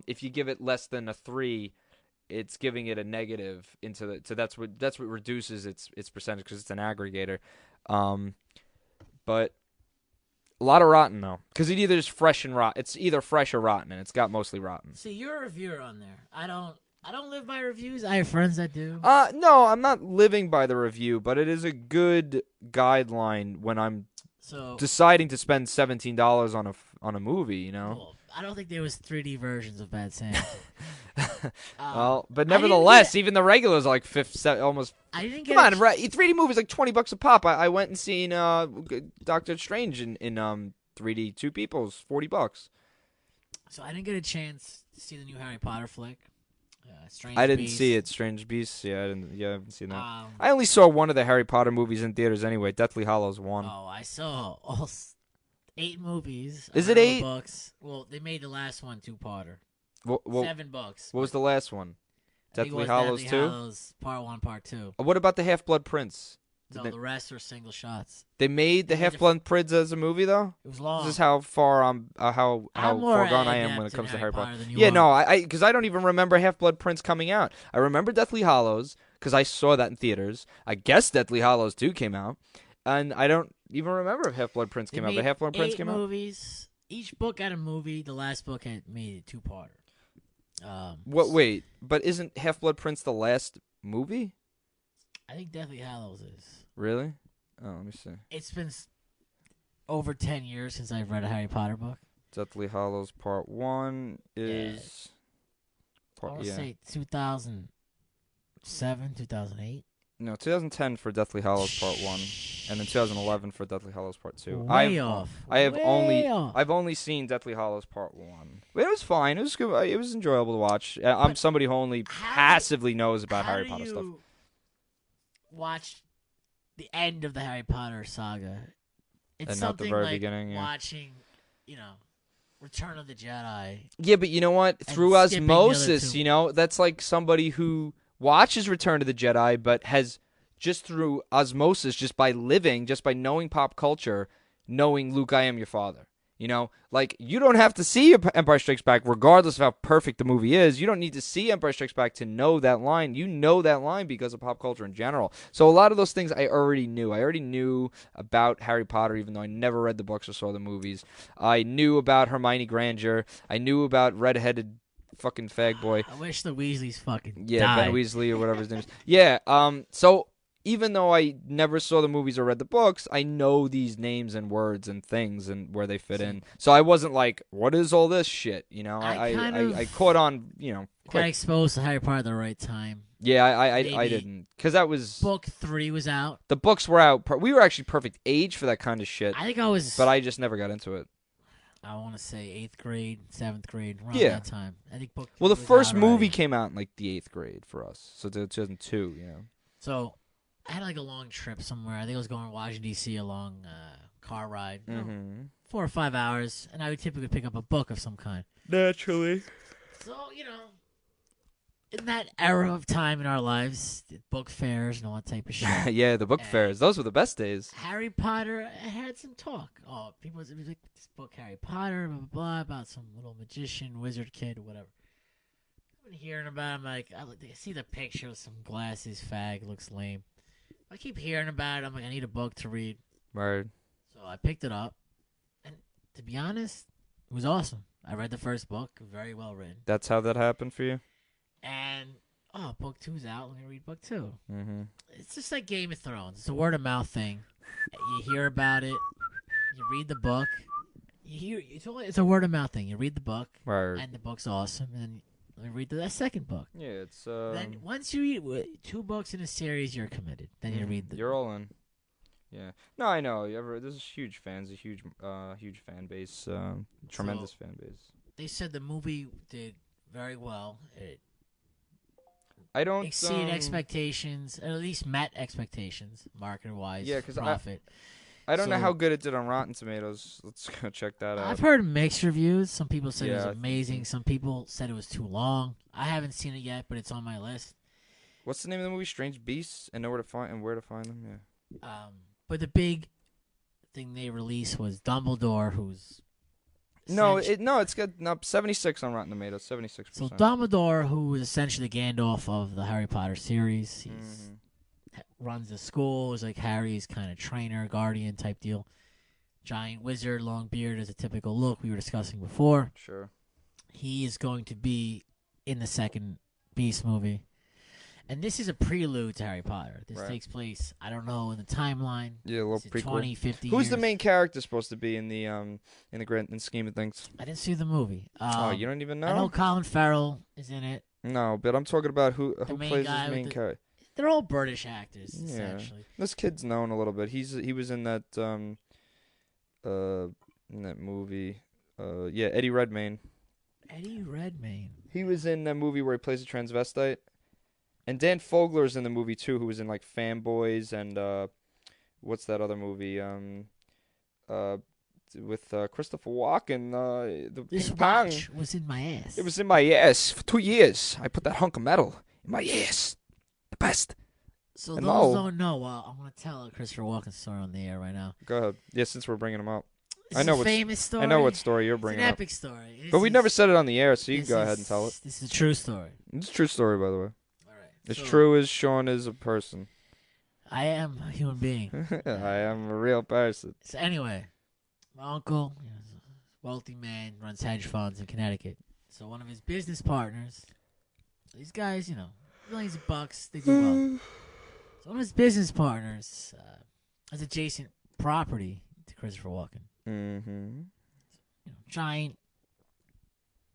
if you give it less than a 3, it's giving it a negative into the. So that's what reduces its percentage because it's an aggregator. But a lot of rotten though, because it either is fresh and rotten. It's either fresh or rotten, and it's got mostly rotten. See, you're a reviewer on there. I don't live by reviews. I have friends that do. No, I'm not living by the review, but it is a good guideline when I'm deciding to spend $17 on a movie. You know. Well, I don't think there was 3D versions of Bad Santa. Well, but nevertheless, even the regulars are like almost. I didn't get. Come on, 3D movies like $20 a pop. I went and seen Doctor Strange in 3D, 2 people's $40. So I didn't get a chance to see the new Harry Potter flick. I didn't see it. Strange Beasts. Yeah, I haven't seen that. I only saw one of the Harry Potter movies in theaters anyway. Deathly Hallows 1. Oh, I saw all 8 movies. Is it 8? Books. Well, they made the last one 2-parter. 7 books. What was the last one? Deathly Hallows 2? Hallows, Part 1, Part 2. What about the Half-Blood Prince? No, the rest are single shots. They made the Half-Blood Prince as a movie, though? It was long. This is how far how far gone I am when it comes to Harry Potter. Yeah, no, because I don't even remember Half-Blood Prince coming out. I remember Deathly Hallows because I saw that in theaters. I guess Deathly Hallows 2 came out, and I don't even remember if Half-Blood Prince came out. But Half-Blood Prince came out. 8 movies. Each book had a movie. The last book had made a 2-parter. Wait, but isn't Half-Blood Prince the last movie? I think Deathly Hallows is. Really? Oh, let me see. It's been over 10 years since I've read a Harry Potter book. Deathly Hallows Part 1 is... I want to say 2007, 2008. No, 2010 for Deathly Hallows Part 1, and then 2011 for Deathly Hallows Part 2. Way off. I've only seen Deathly Hallows Part 1. But it was fine. It was good. It was enjoyable to watch. I'm somebody who only passively knows about Harry Potter stuff. Watch the end of the Harry Potter saga. It's and something not the very like beginning, watching, Return of the Jedi. Yeah, but you know what? Through osmosis, that's like somebody who watches Return of the Jedi, but has just through osmosis, just by living, just by knowing pop culture, knowing Luke, I am your father. Like, you don't have to see Empire Strikes Back, regardless of how perfect the movie is. You don't need to see Empire Strikes Back to know that line. You know that line because of pop culture in general. So a lot of those things I already knew. I already knew about Harry Potter, even though I never read the books or saw the movies. I knew about Hermione Granger. I knew about redheaded fucking fag boy. I wish the Weasleys fucking died. Ben Weasley or whatever his name is. Yeah, so... Even though I never saw the movies or read the books, I know these names and words and things and where they fit in. So I wasn't like, what is all this shit? I caught on, got exposed to Harry Potter at the right time. Yeah, I didn't. Because that was... Book 3 was out. The books were out. We were actually perfect age for that kind of shit. I think I was... But I just never got into it. I want to say 8th grade, 7th grade, around that time. I think book 3 Well, the was first out movie already. came out in like the 8th grade for us. So 2002, So... I had like a long trip somewhere. I think I was going to Washington, D.C. a long car ride. 4 or 5 hours. And I would typically pick up a book of some kind. Naturally. So, in that era of time in our lives, book fairs and all that type of shit. Yeah, the book fairs. Those were the best days. Harry Potter had some talk. Oh, it was like this book, Harry Potter, blah, blah, blah, about some little magician, wizard kid, or whatever. I've been hearing about him. I see the picture with some glasses, fag, looks lame. I keep hearing about it. I'm like, I need a book to read. Right. So I picked it up. And to be honest, it was awesome. I read the first book. Very well written. That's how that happened for you? And, book 2's out. Let me read book 2. Mm-hmm. It's just like Game of Thrones. It's a word-of-mouth thing. You hear about it. You read the book. It's a word-of-mouth thing. You read the book. Right. And the book's awesome. And then you read the second book. Yeah, it's... Then once you read 2 books in a series, you're committed. Then you read You're all in. Yeah. No, I know. There's huge fans, a huge fan base, tremendous fan base. They said the movie did very well. I don't exceeded expectations, or at least met expectations, market-wise. Yeah, because profit. I don't know how good it did on Rotten Tomatoes. Let's go check that out. I've heard mixed reviews. Some people said it was Yeah, amazing. Some people said it was too long. I haven't seen it yet, but it's on my list. What's the name of the movie? Strange Beasts and where to find them. Yeah. But the big thing they released was Dumbledore, who's it's good. No, 76 on Rotten Tomatoes. 76%. So Dumbledore, who is essentially the Gandalf of the Harry Potter series, he runs the school. Is like Harry's kind of trainer, guardian type deal. Giant wizard, long beard is a typical look we were discussing before. Sure. He is going to be in the second Beast movie. And this is a prelude to Harry Potter. This takes place, I don't know, in the timeline. Yeah, a little prequel. 20, 50 Who's years. the main character supposed to be in the grand scheme of things? I didn't see the movie. You don't even know? I know Colin Farrell is in it. No, but I'm talking about who plays his main character. They're all British actors, essentially. This kid's known a little bit. He was in that movie. Eddie Redmayne. Eddie Redmayne. He was in that movie where he plays a transvestite. And Dan Fogler's in the movie too, who was in like Fanboys and what's that other movie? With Christopher Walken. This watch was in my ass. It was in my ass for 2 years. I put that hunk of metal in my ass. The best. So those don't know. I'm gonna tell a Christopher Walken story on the air right now. Go ahead. Yeah, since we're bringing him up. It's a famous story. I know what story you're bringing up. It's an epic story. But we never said it on the air, so you can go ahead and tell it. This is a true story. It's a true story, by the way. As So, true as Sean is a person. I am a human being. I am a real person. So anyway, my uncle, is a wealthy man, runs hedge funds in Connecticut. So one of his business partners, these guys, millions of bucks, they do well. So one of his business partners has adjacent property to Christopher Walken. Mm-hmm. Giant,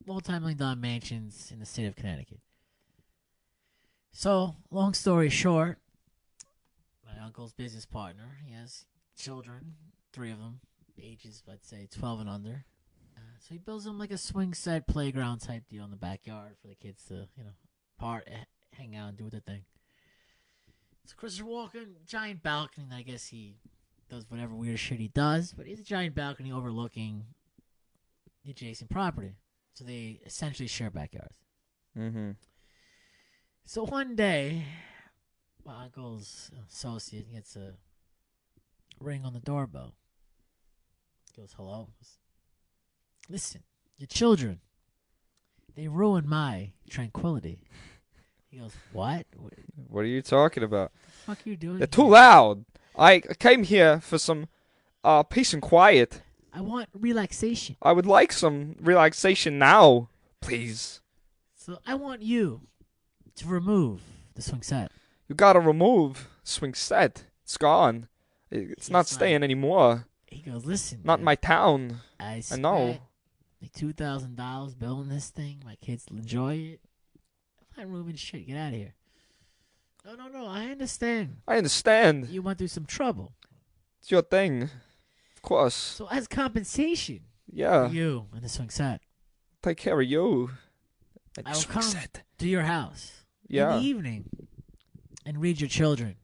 multi-million-dollar mansions in the state of Connecticut. So, long story short, my uncle's business partner, he has children, 3 of them, ages, I'd say, 12 and under. So he builds them like a swing set playground type deal in the backyard for the kids to, hang out and do their thing. So Christopher Walken, giant balcony, I guess he does whatever weird shit he does, but it's a giant balcony overlooking the adjacent property. So they essentially share backyards. Mm-hmm. So one day, my uncle's associate gets a ring on the doorbell. He goes, hello? Listen, your children, they ruined my tranquility. He goes, what? What are you talking about? What the fuck are you doing? They're too loud. I came here for some peace and quiet. I want relaxation. I would like some relaxation now, please. So I want you to remove the swing set. You gotta remove swing set. It's gone. It's not staying anymore. He goes, listen. Not in my town. I know. Like $2,000 building this thing. My kids will enjoy it. I'm not removing shit. Get out of here. No. I understand. I understand. You went through some trouble. It's your thing. Of course. So as compensation. Yeah. For you and the swing set. Take care of you. I will come to your house. Yeah. In the evening. And read your children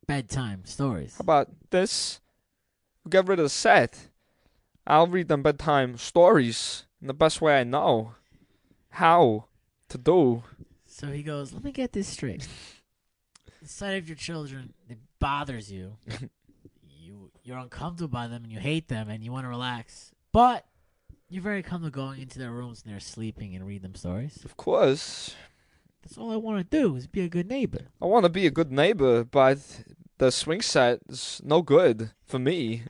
bedtime stories. How about this? We'll get rid of the set. I'll read them bedtime stories in the best way I know how to do. So he goes, let me get this straight. The sight of your children, it bothers you. You're uncomfortable by them and you hate them and you want to relax. But you're very comfortable going into their rooms and they're sleeping and read them stories. Of course. That's all I want to do is be a good neighbor. I want to be a good neighbor, but the swing set is no good for me.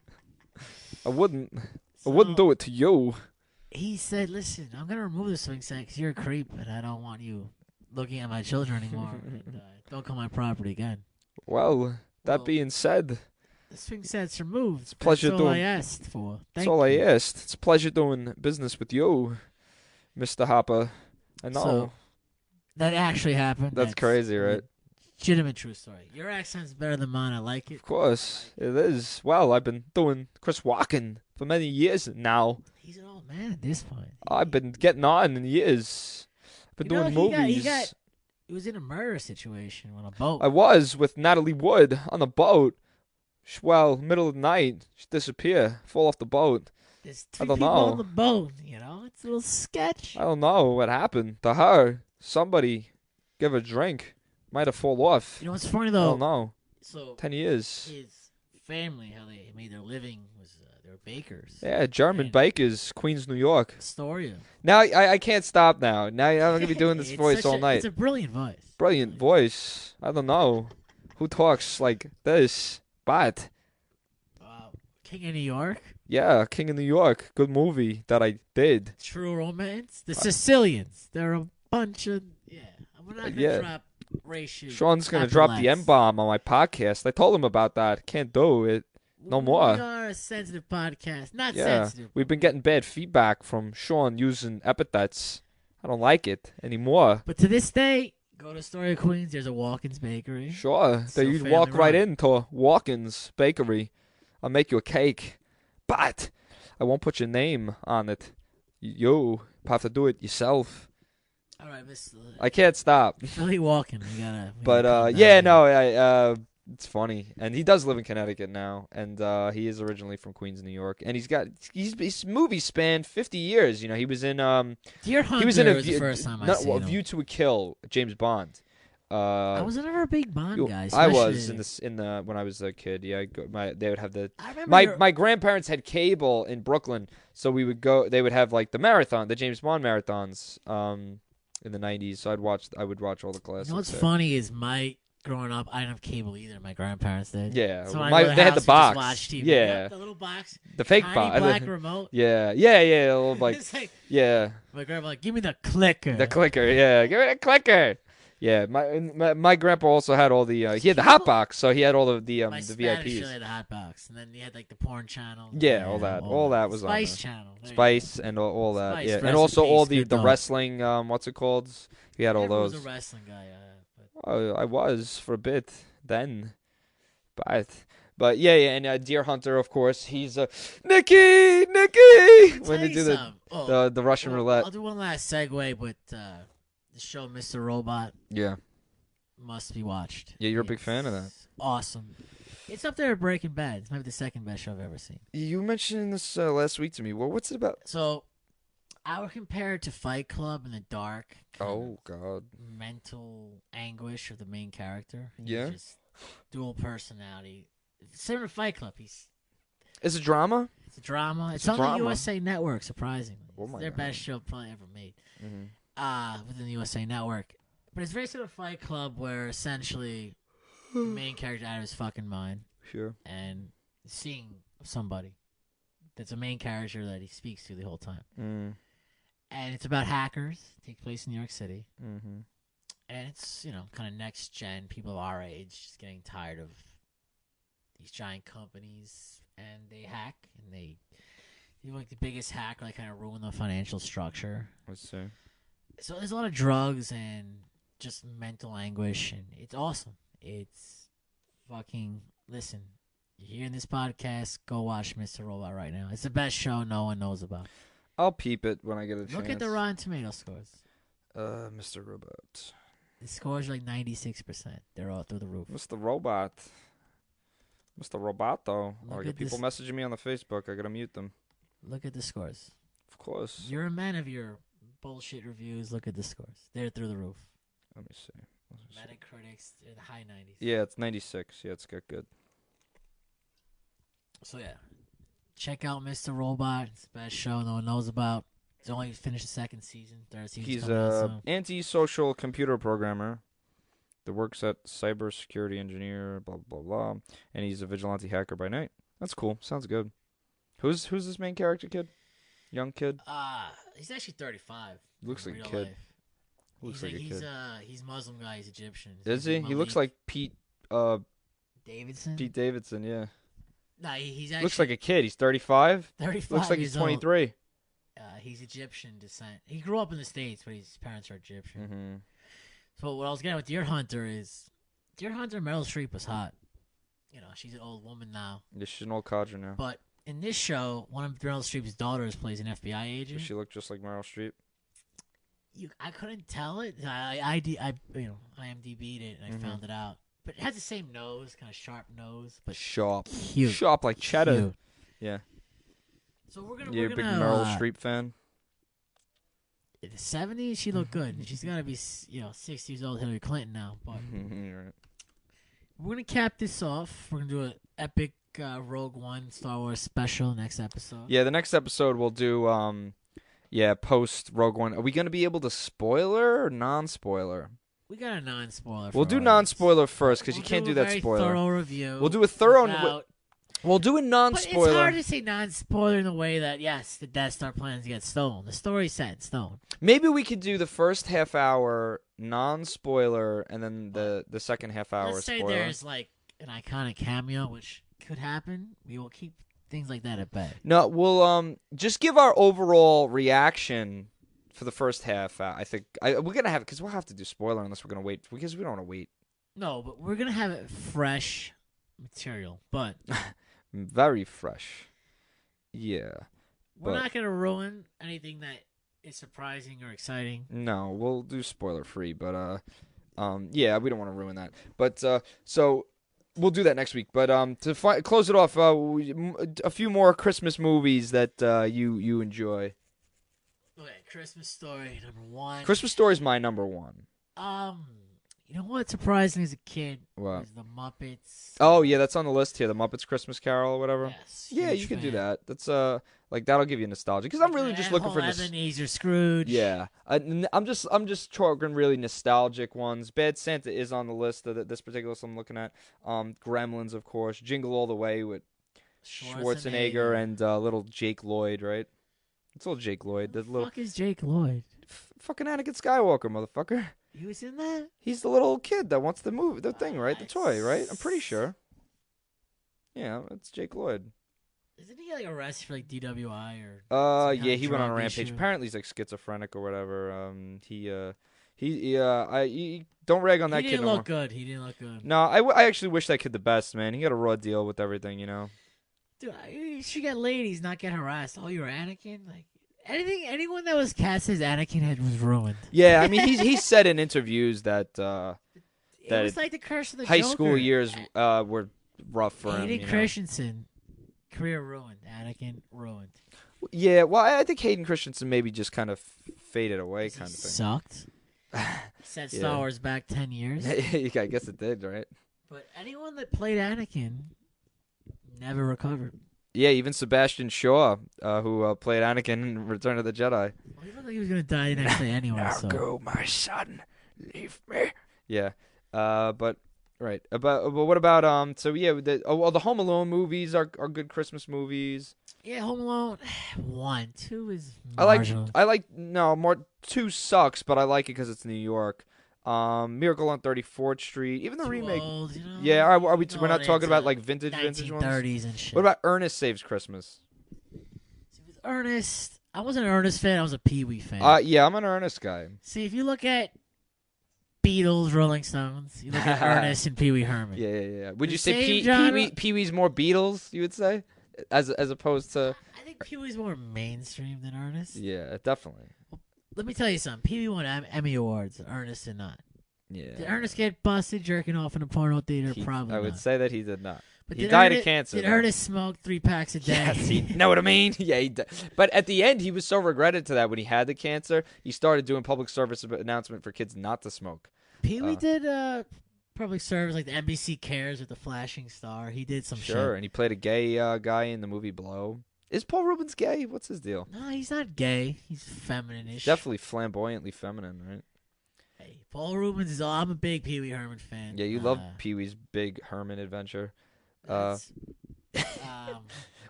I wouldn't do it to you. He said, listen, I'm going to remove the swing set because you're a creep and I don't want you looking at my children anymore. And, don't come on my property again. Well, that being said, the swing set's removed. It's a pleasure That's all I asked for. That's all I asked. It's a pleasure doing business with you, Mr. Hopper. I know. So, that actually happened. That's crazy, right? Legitimate true story. Your accent's better than mine. I like it. Of course, it is. Well, I've been doing Chris Walken for many years now. He's an old man at this point. I've been getting on in years. I've been doing movies. He was in a murder situation on a boat. I was with Natalie Wood on the boat. Well, middle of the night, she disappear, fall off the boat. There's I three don't people know. on the boat, you know? It's a little sketch. I don't know what happened to her. Somebody give her a drink. Might have fall off. You know what's funny, I though? don't know. So 10 years. his family, how they made their living, was they were bakers. Yeah, German And bakers, Queens, New York. Astoria. Now I can't stop now. Now I'm going to be doing this It's voice such all night. It's a brilliant voice. Brilliant voice. I don't know. Who talks like this? But, King of New York. yeah, King of New York. Good movie that I did. True Romance. The Sicilians. They're a bunch of... Yeah. I'm not going to Yeah. drop racial... Sean's going to drop the M-bomb on my podcast. I told him about that. Can't do it. No more. We are a sensitive podcast. Not Yeah, sensitive. we've been getting bad feedback from Sean using epithets. I don't like it anymore. But to this day, go to Astoria, Queens. There's a Walken's Bakery. Sure, Still that you'd family walk right run. into Walken's Bakery. I'll make you a cake, but I won't put your name on it. You have to do it yourself. All right, Mr. I can't stop. Billy Walken. We gotta But calm down yeah, here. no, it's funny, and he does live in Connecticut now, and he is originally from Queens, New York, and his movie spanned 50 years. You know, he was in Deer Hunter he was in was the first time I no, seen him. View to a Kill, James Bond. I was never a big Bond guy. I was especially- in the when I was a kid. Yeah, they would have the I remember my grandparents had cable in Brooklyn, so we would go. They would have like the James Bond marathons, in the 90s. So I would watch all the classics. You know what's there. funny is growing up, I didn't have cable either. My grandparents did. Yeah, So they had the box. Watch TV. Yeah, Yep, the little box. the fake Tiny box. black remote. Yeah, a little like It's like yeah, my grandma like, give me the clicker. the clicker. Yeah, give me the clicker. Yeah, my grandpa also had all the he had the hot box, so he had all of the My the Spanish VIPs. really had a hot box, and then you had like the porn channel. Yeah, all that was on Spice there. channel. There you Spice and all that. Spice, Yeah, rest and in also all peace, the good dog. wrestling. What's it called? He had go. all Never those. was a wrestling guy. But I was for a bit then, but yeah, and Deer Hunter, of course. He's Nicky. I'll When tell they you do something. Oh, the Russian roulette. I'll do one last segue, but the show Mr. Robot Yeah, must be watched. Yeah, you're a big fan of that. It's awesome. It's up there with Breaking Bad. It's maybe the second best show I've ever seen. you mentioned this last week to me. Well, what's it about? So, I would compare it to Fight Club in the dark. kind of Oh God. mental anguish of the main character. He's Yeah? just dual personality. Similar to Fight Club. It's a drama. It's a drama. It's a on the drama. USA Network, surprisingly. Oh It's my their God. best show probably ever made. Mm-hmm. Within the USA Network. But it's very similar to Fight Club, where essentially the main character out of his fucking mind Sure. and seeing somebody that's a main character that he speaks to the whole time. Mm. And it's about hackers. It takes place in New York City. Mm-hmm. And it's, kind of next gen, people our age just getting tired of these giant companies, and they hack, and they do like the biggest hack, like kind of ruin the financial structure. Let's see. So there's a lot of drugs and just mental anguish, and it's awesome. It's fucking, listen, you're hearing this podcast, go watch Mr. Robot right now. It's the best show no one knows about. I'll peep it when I get a chance. Look at the Rotten Tomato scores. Mr. Robot. The scores are like 96%. They're all through the roof. Mr. Robot. Mr. Roboto. Look I at get people messaging me on the Facebook. I gotta mute them. Look at the scores. Of course. You're a man of your bullshit reviews. Look at the scores. They're through the roof. Let me see. Metacritic's in the high 90s. Yeah, it's 96. Yeah, it's got good. So yeah, check out Mr. Robot. It's the best show no one knows about. It's only finished the second season. Third season's He's coming out a soon. anti-social computer programmer that works at cybersecurity engineer, blah, blah, blah. And he's a vigilante hacker by night. That's cool. Sounds good. Who's this main character kid? Young kid? He's actually 35. Looks in like a real kid. life. Looks he's like a kid. He's Muslim guy. He's Egyptian. Is he? He looks like Pete Davidson. Davidson, yeah. Nah, he's actually Looks like a kid. He's 35. 35. Looks like years he's 23. old. He's Egyptian descent. He grew up in the States, but his parents are Egyptian. Mm-hmm. So what I was getting with Deer Hunter is, Deer Hunter Meryl Streep was hot. She's an old woman now. Yeah, she's an old codger now. But in this show, one of Meryl Streep's daughters plays an FBI agent. Does she look just like Meryl Streep? I couldn't tell it. IMDb'd it and I found it out. But it has the same nose, kind of sharp nose, but Sharp. cute. Sharp like cheddar. Cute. Yeah. So we're gonna. You're we're a big gonna, Meryl Streep fan? In the 70s, she looked good. She's got to be, 6 years old, Hillary Clinton now. But Right. we're going to cap this off. We're going to do an epic Rogue One Star Wars special next episode. Yeah, the next episode we'll do, post Rogue One. Are we going to be able to spoiler or non-spoiler? We got a non-spoiler. We'll do non-spoiler first because you can't do that spoiler. We'll do a thorough review. We'll do a thorough... We'll do a non-spoiler. But it's hard to say non-spoiler in the way that, yes, the Death Star plans get stolen. The story's set in stone. Maybe we could do the first half hour non-spoiler and then the second half hour Let's say spoiler. there's, like, an iconic cameo, which could happen. We will keep things like that at bay. No, we'll just give our overall reaction for the first half. I think we're going to have it because we'll have to do spoiler unless we're going to wait because we don't want to wait. No, but we're going to have it fresh material, but... Very fresh. Yeah. We're not going to ruin anything that is surprising or exciting. No, we'll do spoiler free, but yeah, we don't want to ruin that. But so we'll do that next week. But to close it off, a few more Christmas movies that you enjoy. Okay, Christmas Story #1. Christmas Story is my number one. You know what surprised me as a kid? What? Was the Muppets. Oh yeah, that's on the list here. The Muppets Christmas Carol or whatever. Yes. Yeah, you can do that. That's like that'll give you nostalgia because I'm really just looking for Ebenezer Scrooge. Yeah, I'm just talking really nostalgic ones. Bad Santa is on the list of this particular list I'm looking at. Gremlins, of course. Jingle All the Way with Schwarzenegger and little Jake Lloyd, right? It's little Jake Lloyd. Who the fuck is Jake Lloyd? Fucking Anakin Skywalker, motherfucker. He was in that? He's the little kid that wants the thing, right? The toy, right? I'm pretty sure. Yeah, it's Jake Lloyd. Isn't he like arrested for like DWI or? Yeah, he went on a rampage. Issue? Apparently, he's like schizophrenic or whatever. He don't rag on that kid. He didn't look good. He didn't look good. No, I actually wish that kid the best, man. He got a raw deal with everything, you know. Dude, you should get ladies, not get harassed. Oh, you're Anakin, like. Anyone that was cast as Anakin was ruined. Yeah, I mean he's said in interviews that it was like the curse of the high Joker. school years were rough for him. Hayden Christensen, career ruined. Anakin ruined. Yeah, well, I think Hayden Christensen maybe just kind of faded away, kind of thing. Sucked. Set Star Wars back 10 years. I guess it did, right? But anyone that played Anakin never recovered. Yeah, even Sebastian Shaw, who played Anakin in Return of the Jedi. Well, he looked like he was going to die the next day anyway. Now so. go, my son. Leave me. Yeah. But right. But what about so yeah, the Home Alone movies are good Christmas movies. Yeah, Home Alone 1, 2 is marginal. I like more 2 sucks, but I like it because it's New York. Miracle on 34th Street, even the remake. Old, you know? Yeah, are we? We're not talking about like vintage ones. 1930s and shit. What about Ernest Saves Christmas? Ernest, I wasn't an Ernest fan. I was a Pee Wee fan. Yeah, I'm an Ernest guy. See, if you look at Beatles, Rolling Stones, you look at Ernest and Pee Wee Herman. Yeah. Would you say Pee Wee's more Beatles? You would say, as opposed to. I think Pee Wee's more mainstream than Ernest. Yeah, definitely. Well, let me tell you something. Pee Wee won Emmy Awards. Ernest did not. Yeah. Did Ernest get busted jerking off in a porno theater? Probably. I would say that he did not. But he died of cancer. Did Ernest smoke 3 packs a day? Yes, you know what I mean? Yeah, he did. But at the end, he was so regretted to that when he had the cancer, he started doing public service announcement for kids not to smoke. Pee Wee did public service like the NBC Cares with the flashing star. He did some shit. Sure, and he played a gay guy in the movie Blow. Is Paul Rubens gay? What's his deal? No, he's not gay. He's feminine-ish. Definitely flamboyantly feminine, right? Hey, Paul Rubens is all. I'm a big Pee Wee Herman fan. Yeah, you love Pee Wee's Big Herman Adventure. What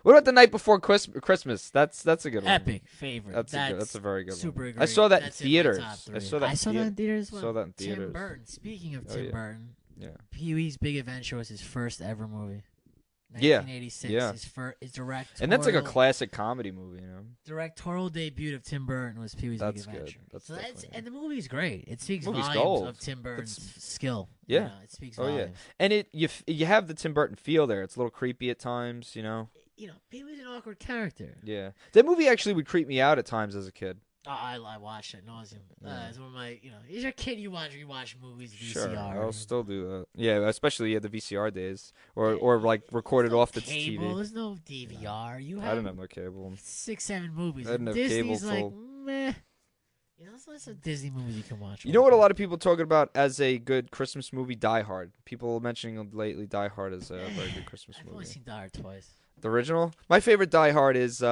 about The Night Before Christmas? That's a good one. Epic favorite. That's a very good super one. Great. I saw that in That's theaters. I saw that in theaters. Saw that in theaters. Tim Burton. Speaking of Tim Burton, yeah. Pee Wee's Big Adventure was his first ever movie. Yeah. 1986. Yeah. His directorial. And that's like a classic comedy movie, you know. Directorial debut of Tim Burton was Pee Wee's Big Adventure. That's and the movie's great. It speaks movie's volumes gold. of Tim Burton's skill. Yeah. You know, it speaks volumes. Yeah. And you have the Tim Burton feel there. It's a little creepy at times, you know. You know, Pee Wee's an awkward character. Yeah. That movie actually would creep me out at times as a kid. Oh, I watch it nauseum. Yeah. It's one of my, as your kid, you watch movies, Sure, VCR. I'll still do that. Yeah, especially the VCR days, or Yeah, or like recorded no off the cable. TV. There's no DVR. You I have didn't have no cable. 6, 7 movies. I didn't And have cable Disney's like, till. meh. There's some Disney movies you can watch. You know what? A lot of people talking about as a good Christmas movie, Diehard. People mentioning lately Die Hard as a very good Christmas I've movie. only seen Die Hard twice. The original. My favorite Die Hard is With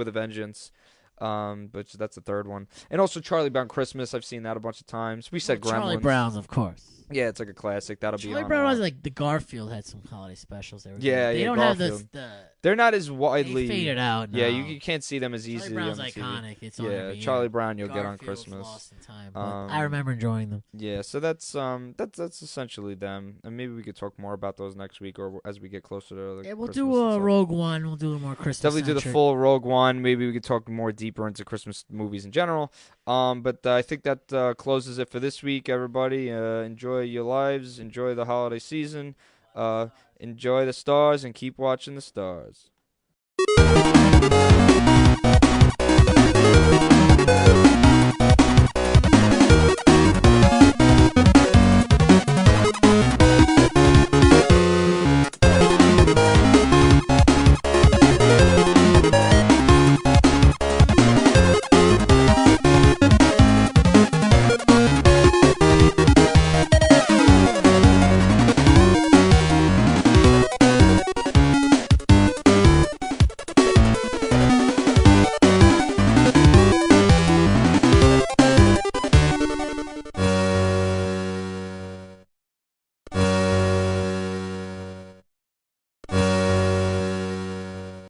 a Vengeance. But that's the third one. And also Charlie Brown Christmas. I've seen that a bunch of times. We said Gremlins. Charlie Brown's, of course. Yeah, it's like a classic. That'll be on. Charlie Brown was like the Garfield had some holiday specials. They don't Garfield. have the. They're not as widely. They faded out now. Yeah, you can't see them as Charlie easily. Brown's on TV. iconic. It's on every year. Charlie Brown you'll get on Garfield's Christmas. Lost in Time, but I remember enjoying them. Yeah, so that's essentially them, and maybe we could talk more about those next week or as we get closer to. Yeah, we'll Christmas do and stuff. Rogue One. We'll do a more Christmas. Definitely do the full Rogue One. Maybe we could talk more deeper into Christmas movies in general. But I think that closes it for this week, everybody. Enjoy your lives. Enjoy the holiday season. Enjoy the stars and keep watching the stars.